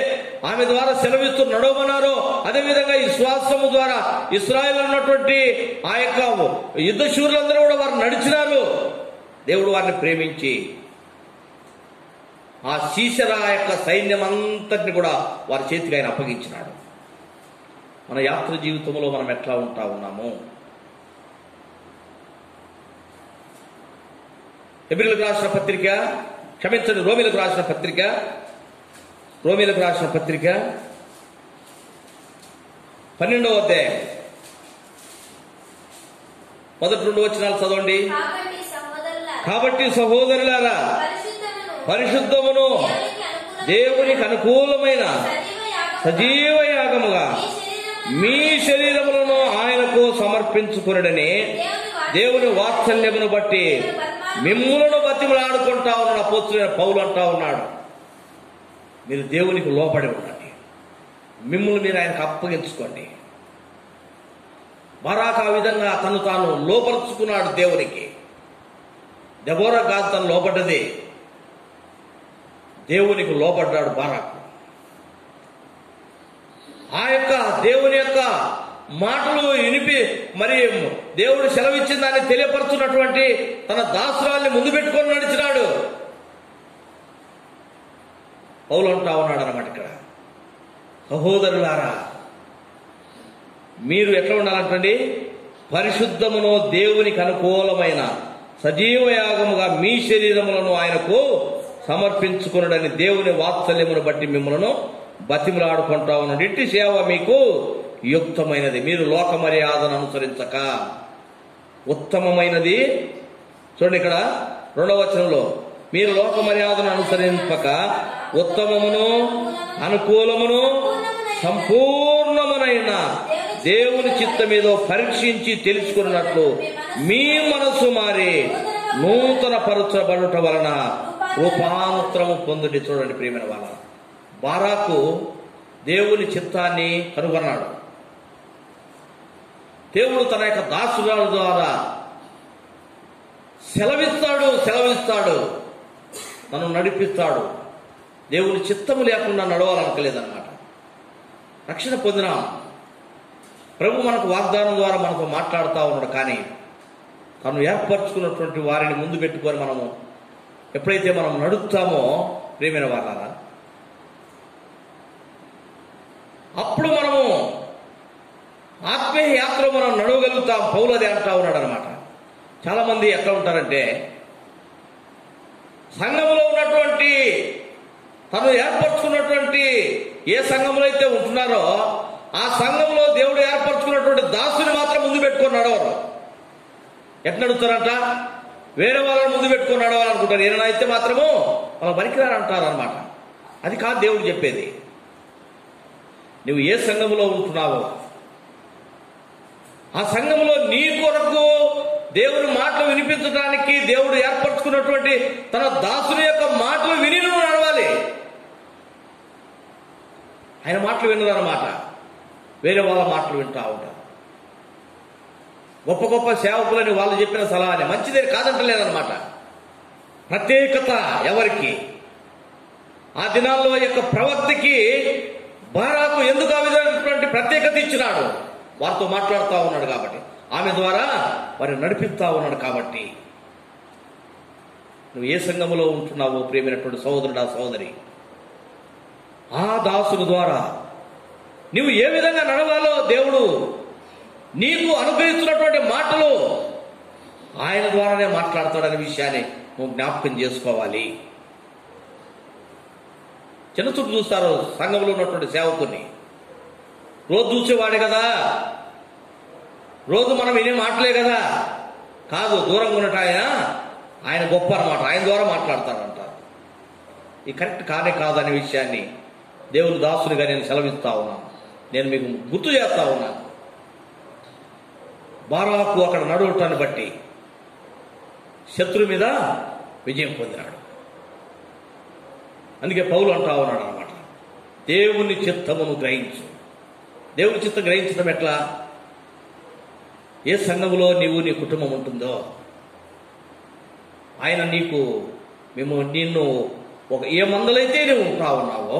ఆమె ద్వారా సెలవిస్తూ నడవమన్నారో అదేవిధంగా ఈ విశ్వాసము ద్వారా ఇశ్రాయేలు ఉన్నటువంటి ఆ యొక్క యుద్ధ శూరులందరూ కూడా వారు నడిచినారు. దేవుడు వారిని ప్రేమించి ఆ సీసెరా యొక్క సైన్యం అంతటిని కూడా వారి చేతికి ఆయన అప్పగించినాడు. మన యాత్ర జీవితంలో మనం ఎట్లా ఉంటా ఉన్నాము? హెబ్రీయులకు రాసిన పత్రిక, క్షమించండి, రోమీయులకు రాసిన పత్రిక, రోమీయులకు రాసిన పత్రిక 12వ అధ్యాయం మొదటి 2 వచనాలు చదవండి. కాబట్టి సహోదరులారా, పరిశుద్ధమును దేవునికి అనుకూలమైన సజీవ యాగముగా మీ శరీరములను ఆయనకు సమర్పించుకొనుడని దేవుని వాత్సల్యమును బట్టి మిమ్ములను బతిమలాడుకుంటా ఉన్నాడు అపోస్తలుడైన పౌలు అంటా ఉన్నాడు. మీరు దేవునికి లోబడి ఉండండి, మిమ్మల్ని మీరు ఆయనకు అప్పగించుకోండి. బారాకు ఆ విధంగా తను తాను లోపరుచుకున్నాడు దేవునికి. దెబోరా కాదు తను లోపడ్డది, దేవునికి లోపడ్డాడు బారాకు. ఆ యొక్క దేవుని యొక్క మాటలు వినిపి మరి దేవుడు సెలవిచ్చిన దాన్ని తెలియపరుచున్నటువంటి తన దాసురాల్ని ముందు పెట్టుకొని నడిచినాడు. పౌలు అంటా ఉన్నాడు అన్నమాట ఇక్కడ, సహోదరులారా మీరు ఎట్లా ఉండాలంటండి, పరిశుద్ధమును దేవునికి అనుకూలమైన సజీవ యాగముగా మీ శరీరములను ఆయనకు సమర్పించుకున్నాడని దేవుని వాత్సల్యమును బట్టి మిమ్మల్ని బతిమలాడుకుంటా ఉన్నాడు. ఇట్టి సేవ మీకు యుక్తమైనది, మీరు లోక మర్యాదను అనుసరించక ఉత్తమమైనది. చూడండి ఇక్కడ 2వ వచనంలో, మీరు లోక మర్యాదను అనుసరింపక ఉత్తమమును అనుకూలమును సంపూర్ణమునైన దేవుని చిత్తమేదో పరీక్షించి తెలుసుకున్నట్లు మీ మనసు మారి నూతన పరచబడుట వలన రూపాంతరము పొందుడి. చూడండి ప్రియమైన వాళ్ళ, బారాకు దేవుని చిత్తాన్ని కనుగొన్నాడు. దేవుడు తన యొక్క దాసుల ద్వారా సెలవిస్తాడు, తను నడిపిస్తాడు. దేవుని చిత్తము లేకుండా నడవాలనుకోలేదన్నమాట. రక్షణ పొందినాం, ప్రభు మనకు వాగ్దానం ద్వారా మనతో మాట్లాడుతూ ఉన్నాడు. కానీ తను ఏర్పరచుకున్నటువంటి వారిని ముందు పెట్టుకొని మనము ఎప్పుడైతే మనం నడుస్తామో ప్రియమైన వాళ్ళారా, అప్పుడు మనము ఆత్మీయ యాత్రలో మనం నడవగలుగుతాం. పౌలు అదే అంటా ఉన్నాడు అనమాట. చాలామంది ఎట్లా ఉంటారంటే, సంఘంలో ఉన్నటువంటి తను ఏర్పరచుకున్నటువంటి ఏ సంఘంలో అయితే ఉంటున్నారో ఆ సంఘంలో దేవుడు ఏర్పరచుకున్నటువంటి దాసుని మాత్రం ముందు పెట్టుకొని నడవరు. ఎట్లా నడుస్తారంట? వేరే వాళ్ళని ముందు పెట్టుకొని నడవాలనుకుంటారు. ఏమైనా అయితే మాత్రము వాళ్ళ పనికిరారంటారు అనమాట. అది కాదు దేవుడు చెప్పేది. నువ్వు ఏ సంఘంలో ఉంటున్నావో ఆ సంఘంలో నీ కొరకు దేవుని మాటలు వినిపించడానికి దేవుడు ఏర్పరచుకున్నటువంటి తన దాసుని యొక్క మాటలు విని నువ్వు నడవాలి. ఆయన మాటలు వినరన్నమాట, వేరే వాళ్ళ మాటలు వింటూ ఉంటారు. గొప్ప గొప్ప సేవకులని వాళ్ళు చెప్పిన సలహాని మంచిదే కాదంటలేదన్నమాట. ప్రత్యేకత ఎవరికి? ఆ దినాల్లో యొక్క ప్రవక్తకి బారాకు ఎందుకు ఆ విధమైనటువంటి ప్రత్యేకత ఇచ్చినాడు? వారితో మాట్లాడుతూ ఉన్నాడు కాబట్టి, ఆమె ద్వారా వారిని నడిపిస్తూ ఉన్నాడు కాబట్టి. నువ్వు ఏ సంఘములో ఉంటున్నావో ప్రియమైనటువంటి సహోదరుడా సహోదరి, ఆ దాసుని ద్వారా నువ్వు ఏ విధంగా నడవాలో దేవుడు నీకు అనుగ్రహిస్తున్నటువంటి మాటలు ఆయన ద్వారానే మాట్లాడతాడనే విషయాన్ని నువ్వు జ్ఞాపకం చేసుకోవాలి. చిన్న చూపు చూస్తారు సంఘంలో ఉన్నటువంటి సేవకుని. రోజు చూసేవాడే కదా, రోజు మనం వినే మాటలే కదా. కాదు, దూరంగా ఉన్నట్టు ఆయన గొప్ప అన్నమాట, ఆయన ద్వారా మాట్లాడతారంటారు. ఇది కరెక్ట్ కానే కాదనే విషయాన్ని దేవుని దాసునిగా నేను సెలవిస్తా ఉన్నాను. నేను మీకు గుర్తు చేస్తా ఉన్నాను. బారాకు అక్కడ నడవటాన్ని బట్టి శత్రు మీద విజయం పొందినాడు. అందుకే పౌలు అంటా ఉన్నాడు అనమాట, దేవుని చిత్తమును గ్రహించు. దేవుని చిత్తం గ్రహించడం ఎట్లా? ఏ సంఘములో నీవు నీ కుటుంబం ఉంటుందో ఆయన నిన్ను ఏ మందలైతే నువ్వు ఉంటా ఉన్నావో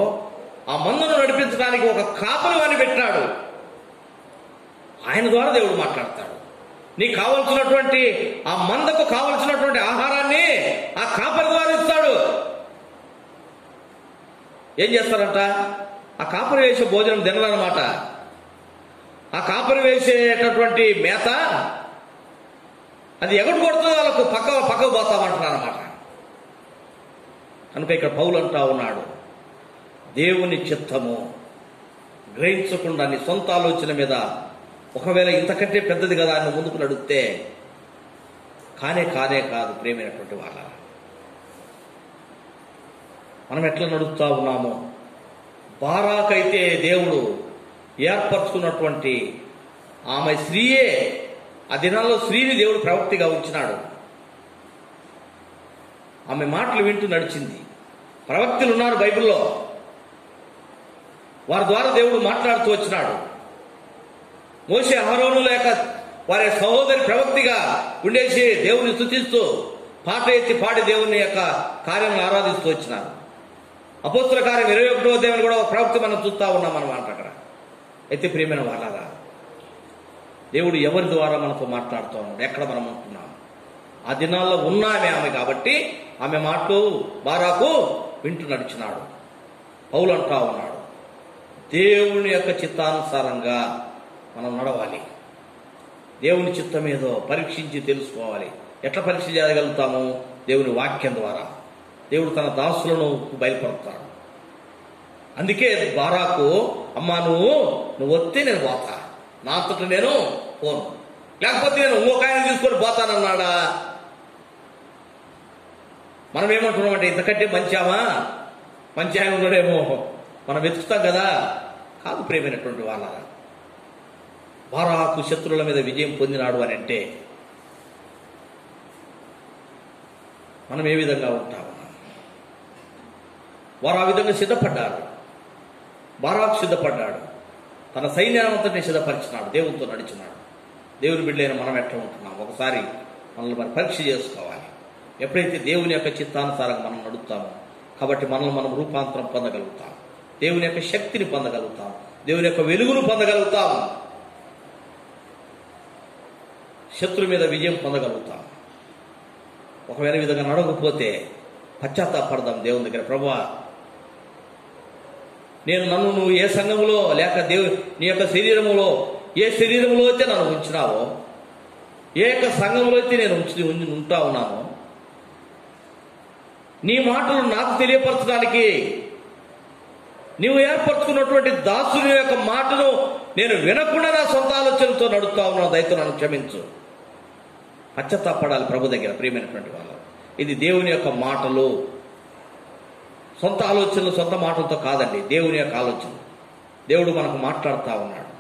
ఆ మందను నడిపించడానికి ఒక కాపరి వాడిని పెట్టినాడు. ఆయన ద్వారా దేవుడు మాట్లాడతాడు. నీకు కావలసినటువంటి ఆ మందకు కావలసినటువంటి ఆహారాన్ని ఆ కాపరి ద్వారా ఇస్తాడు. ఏం చేస్తారంట? ఆ కాపరి వేసే భోజనం తినరన్నమాట. ఆ కాపరి వేసేటటువంటి మేత అది ఎగడు కొడుతుందో వాళ్ళకు పక్కకు పోతామంటున్నారు అనమాట. కనుక ఇక్కడ పౌలు అంటా ఉన్నాడు, దేవుని చిత్తము గ్రహించకుండా నీ సొంత ఆలోచన మీద ఒకవేళ ఇంతకంటే పెద్దది కదా అని ముందుకు నడిస్తే కానే కాదు. ప్రేమైనటువంటి వాళ్ళ మనం ఎట్లా నడుస్తూ ఉన్నామో, బారాకైతే దేవుడు ఏర్పరచుకున్నటువంటి ఆమె స్త్రీయే, ఆ దినాల్లో స్త్రీని దేవుడు ప్రవక్తిగా ఉంచినాడు. ఆమె మాటలు వింటూ నడిచింది. ప్రవక్తులు ఉన్నారు బైబిల్లో, వారి ద్వారా దేవుడు మాట్లాడుతూ వచ్చినాడు. మోషే అహరోను లేక వారి సహోదరి ప్రవక్తిగా ఉండేసి దేవుని స్తుతిస్తూ పాట ఎత్తి పాడి దేవుని యొక్క కార్యాలను ఆరాధిస్తూ వచ్చినారు. అపోస్తుల కార్యం 21వ అధ్యాయం కూడా ఒక ప్రవక్తి మనం చూస్తూ ఉన్నాం అన్నమాట. అక్కడ అయితే ప్రియమైన వాళ్ళగా దేవుడు ఎవరి ద్వారా మనతో మాట్లాడుతూ ఉన్నాడు, ఎక్కడ మనం ఉంటున్నాం. ఆ దినాల్లో ఉన్నామే ఆమె కాబట్టి ఆమె మాటలు బారాకు వింటూ నడిచినాడు. పౌలు అంటా ఉన్నాడు, దేవుని యొక్క చిత్తానుసారంగా మనం నడవాలి. దేవుని చిత్తం ఏదో పరీక్షించి తెలుసుకోవాలి. ఎట్లా పరీక్ష చేయగలుగుతాము? దేవుని వాక్యం ద్వారా. దేవుడు తన దాసులను బయలుపరుస్తాడు. అందుకే బారాకు, అమ్మా నువ్వు వస్తే నేను పోతా, నా అంతటా నేను పోను, లేకపోతే నేను ఇంకొక ఆయన తీసుకొని పోతానన్నాడా? మనం ఏమంటున్నామంటే ఇంతకంటే మంచి ఆయన ఉన్నాడేమో మనం వెతుకుతాం కదా. కాదు ప్రేమైనటువంటి వాళ్ళ, బారాకు శత్రువుల మీద విజయం పొందినాడు అని అంటే మనం ఏ విధంగా ఉంటాము? వారు ఆ విధంగా సిద్ధపడ్డారు. బారాకు సిద్ధపడ్డాడు, తన సైన్యానంతటిని సిద్ధపరిచినాడు, దేవునితో నడిచినాడు. దేవుని బిడ్డలైన మనం ఎట్లా ఉంటున్నాం? ఒకసారి మనల్ని పరీక్ష చేసుకోవాలి. ఎప్పుడైతే దేవుని యొక్క చిత్తానుసారంగా మనం నడుస్తామో కాబట్టి మనల్ని మనం రూపాంతరం పొందగలుగుతాం, దేవుని యొక్క శక్తిని పొందగలుగుతాం, దేవుని యొక్క వెలుగును పొందగలుగుతాం, శత్రువు మీద విజయం పొందగలుగుతాం. ఒకవేళ ఈ విధంగా నడవకపోతే పశ్చాత్తాపడదాం దేవుని దగ్గర. ప్రభువా, నన్ను నువ్వు ఏ సంఘములో లేక నీ యొక్క శరీరములో ఏ శరీరంలో అయితే నన్ను ఉంచినావో, ఏ యొక్క సంఘంలో అయితే నేను ఉంటా ఉన్నానో, నీ మాటలు నాకు తెలియపరచడానికి నీవు ఏర్పరచుకున్నటువంటి దాసుని యొక్క మాటను నేను వినకుండా నా సొంత ఆలోచనతో నడుస్తా ఉన్నాను. దయతో నన్ను క్షమించు. పశ్చాత్తాపడాలి ప్రభు దగ్గర. ప్రియమైనటువంటి వాళ్ళు, ఇది దేవుని యొక్క మాటలు, సొంత ఆలోచనలు సొంత మాటలతో కాదండి, దేవుని యొక్క ఆలోచన. దేవుడు మనకు మాట్లాడుతూ ఉన్నాడు.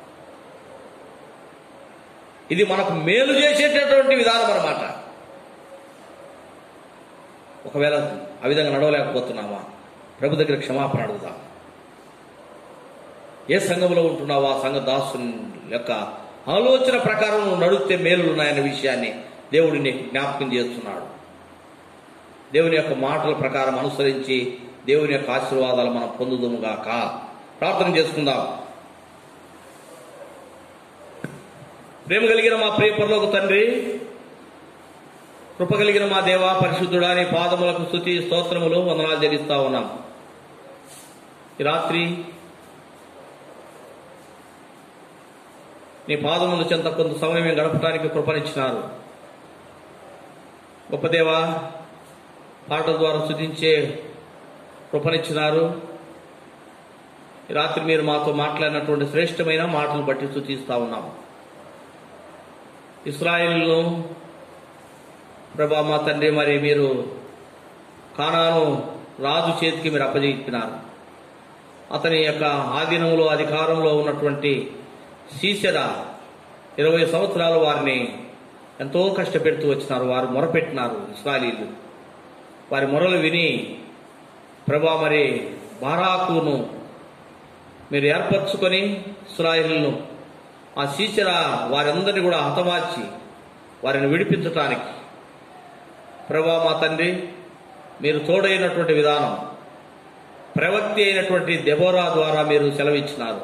ఇది మనకు మేలు చేసేటటువంటి విధానం అన్నమాట. ఒకవేళ ఆ విధంగా నడవలేకపోతున్నామా, ప్రభు దగ్గర క్షమాపణ అడుగుదాం. ఏ సంఘంలో ఉంటున్నావో ఆ సంఘ దాసుని యొక్క ఆలోచన ప్రకారం నువ్వు నడిస్తే మేలులు ఉన్నాయన్న విషయాన్ని దేవుడు నీకు జ్ఞాపకం చేస్తున్నాడు. దేవుని యొక్క మాటల ప్రకారం అనుసరించి దేవుని యొక్క ఆశీర్వాదాలు మనం పొందుదుముగాక. ప్రార్థన చేసుకుందాం. ప్రేమ కలిగిన మా ప్రియ పరలోక తండ్రి, కృప కలిగిన మా దేవా, పరిశుద్ధుడా, నీ పాదములకు స్తుతి స్తోత్రములు వందనాలు చెల్లిస్తా ఉన్నాం. ఈ రాత్రి నీ పాదముల చెంత కొంత సమయం గడపడానికి కృపనిచ్చినారు. గొప్ప దేవా, పాటల ద్వారా స్తుతించే కృపనిచ్చినారు. ఈ రాత్రి మీరు మాతో మాట్లాడినటువంటి శ్రేష్టమైన మాటలు బట్టి స్తుతిస్తా ఉన్నాం. ఇశ్రాయేలును ప్రభా మా తండ్రి, మరి మీరు కానాను రాజు చేతికి మీరు అప్పగించినారు. అతని యొక్క ఆధీనంలో అధికారంలో ఉన్నటువంటి సీసెరా 20 సంవత్సరాలు వారిని ఎంతో కష్టపెడుతూ వచ్చినారు. వారు మొరపెట్టినారు. ఇశ్రాయేలీయులు వారి మొరలు విని ప్రభా మరి బారాకును మీరు ఏర్పరచుకొని ఇశ్రాయేలును ఆ సీసెరా వారందరినీ కూడా హతమార్చి వారిని విడిపించటానికి ప్రభా మా తండ్రి మీరు తోడైనటువంటి విధానం ప్రవక్తి అయినటువంటి దెబోరా ద్వారా మీరు సెలవిచ్చినారు.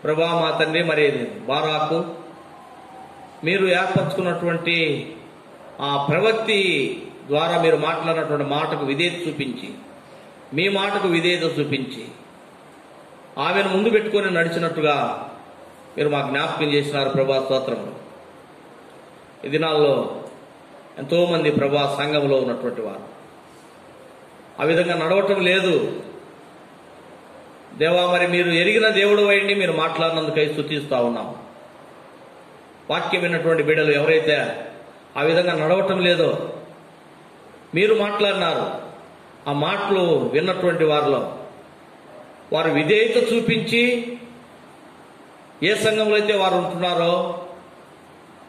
ప్రభా మా తండ్రి, మరి బారాకు మీరు ఏర్పరచుకున్నటువంటి ఆ ప్రవక్తి ద్వారా మీరు మాట్లాడినటువంటి మాటకు విధేయత చూపించి, మీ మాటకు విధేయత చూపించి ఆమెను ముందు పెట్టుకొని నడిచినట్టుగా మీరు మా జ్ఞాపకం చేసినారు. ప్రభా స్తోత్రములు. ఈ దినాల్లో ఎంతోమంది ప్రభా సంఘంలో ఉన్నటువంటి వారు ఆ విధంగా నడవటం లేదు. దేవా, మరి మీరు ఎరిగిన దేవుడు అయ్యండి, మీరు మాట్లాడినందుకై స్తుతిస్తా ఉన్నాం. వాక్యం విన్నటువంటి బిడ్డలు ఎవరైతే ఆ విధంగా నడవటం లేదో మీరు మాట్లాడినారు. ఆ మాటలు విన్నటువంటి వారిలో వారు విధేయత చూపించి ఏ సంఘంలో అయితే వారు ఉంటున్నారో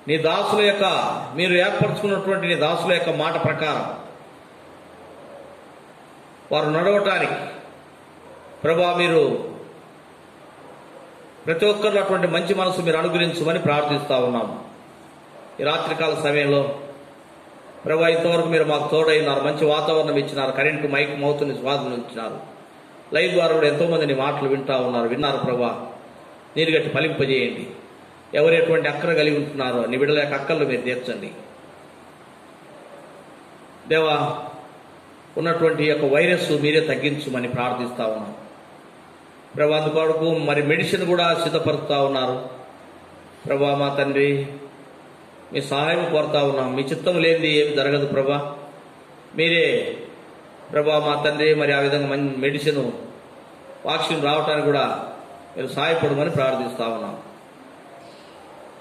నీ దాసుల యొక్క మీరు ఏర్పరచుకున్నటువంటి నీ దాసుల యొక్క మాట ప్రకారం వారు నడవటానికి ప్రభా మీరు ప్రతి ఒక్కరు అటువంటి మంచి మనసు మీరు అనుగ్రహించమని ప్రార్థిస్తా ఉన్నాము. ఈ రాత్రికాల సమయంలో ప్రభా ఇంతవరకు మీరు మాకు తోడైనారు, మంచి వాతావరణం ఇచ్చినారు, కరెంటు మైక్ మౌతుని స్వాధీనం ఇచ్చినారు. లైవ్ ద్వారా కూడా ఎంతోమంది నీ మాటలు విన్నారు ప్రభా. నీరు గట్టి ఫలింపజేయండి. ఎవరు ఎటువంటి అక్కర కలిగి ఉంటున్నారో నీ బిడ్డల యొక్క అక్కర్లు మీరు తీర్చండి. దేవా, ఉన్నటువంటి యొక్క వైరస్ మీరే తగ్గించమని ప్రార్థిస్తా ఉన్నాం ప్రభా. అందుకొరకు మరి మెడిసిన్ కూడా సిద్ధపరుస్తూ ఉన్నారు ప్రభా. మా తండ్రి మీ సహాయం కోరుతా ఉన్నాం. మీ చిత్తం లేనిది ఏమి జరగదు ప్రభా. మీరే ప్రభా మా తండ్రి మరి ఆ విధంగా మంచి మెడిసిన్ వాక్సిన్ రావటానికి కూడా మీరు సహాయపడమని ప్రార్థిస్తా ఉన్నాం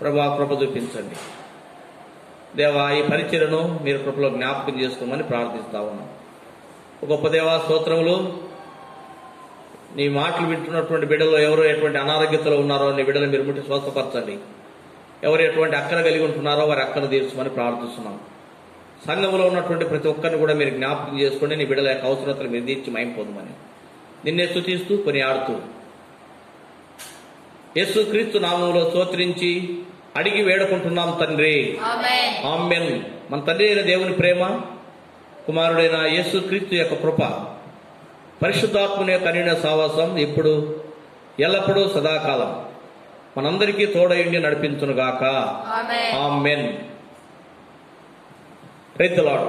ప్రభా. కృప చూపించండి దేవా. ఈ పరిచర్యను మీరు కృపలో జ్ఞాపకం చేసుకోమని ప్రార్థిస్తా ఉన్నాం. గొప్ప దేవా స్తోత్రములు. నీ మాటలు వింటున్నటువంటి బిడ్డలు ఎవరు ఎటువంటి అనారోగ్యతలో ఉన్నారో నీ బిడ్డలు మీరు ముట్టి స్వస్థపరచండి. ఎవరు ఎటువంటి అక్కర కలిగి ఉంటున్నారో వారి అక్కర తీర్చమని ప్రార్థిస్తున్నాం. సంఘంలో ఉన్నటువంటి ప్రతి ఒక్కరిని కూడా మీరు జ్ఞాపకం చేసుకోండి. నీ బిడ్డల యొక్క అవసరతలు మీరు తీర్చి మైంపోదమని నిన్నే స్తుతిస్తూ కొని ఆడుతూ యేసు క్రీస్తు నామములో స్తోత్రించి అడిగి వేడుకుంటున్నాం తండ్రి, ఆమేన్. మన తండ్రి అయిన దేవుని ప్రేమ, కుమారుడైన యేసుక్రీస్తు యొక్క కృప, పరిశుద్ధాత్మని యొక్క అన్యోన్య సహవాసం ఇప్పుడు ఎల్లప్పుడూ సదాకాలం మనందరికీ తోడయుండి నడిపించునుగాక. ఆమేన్. Praise the lord.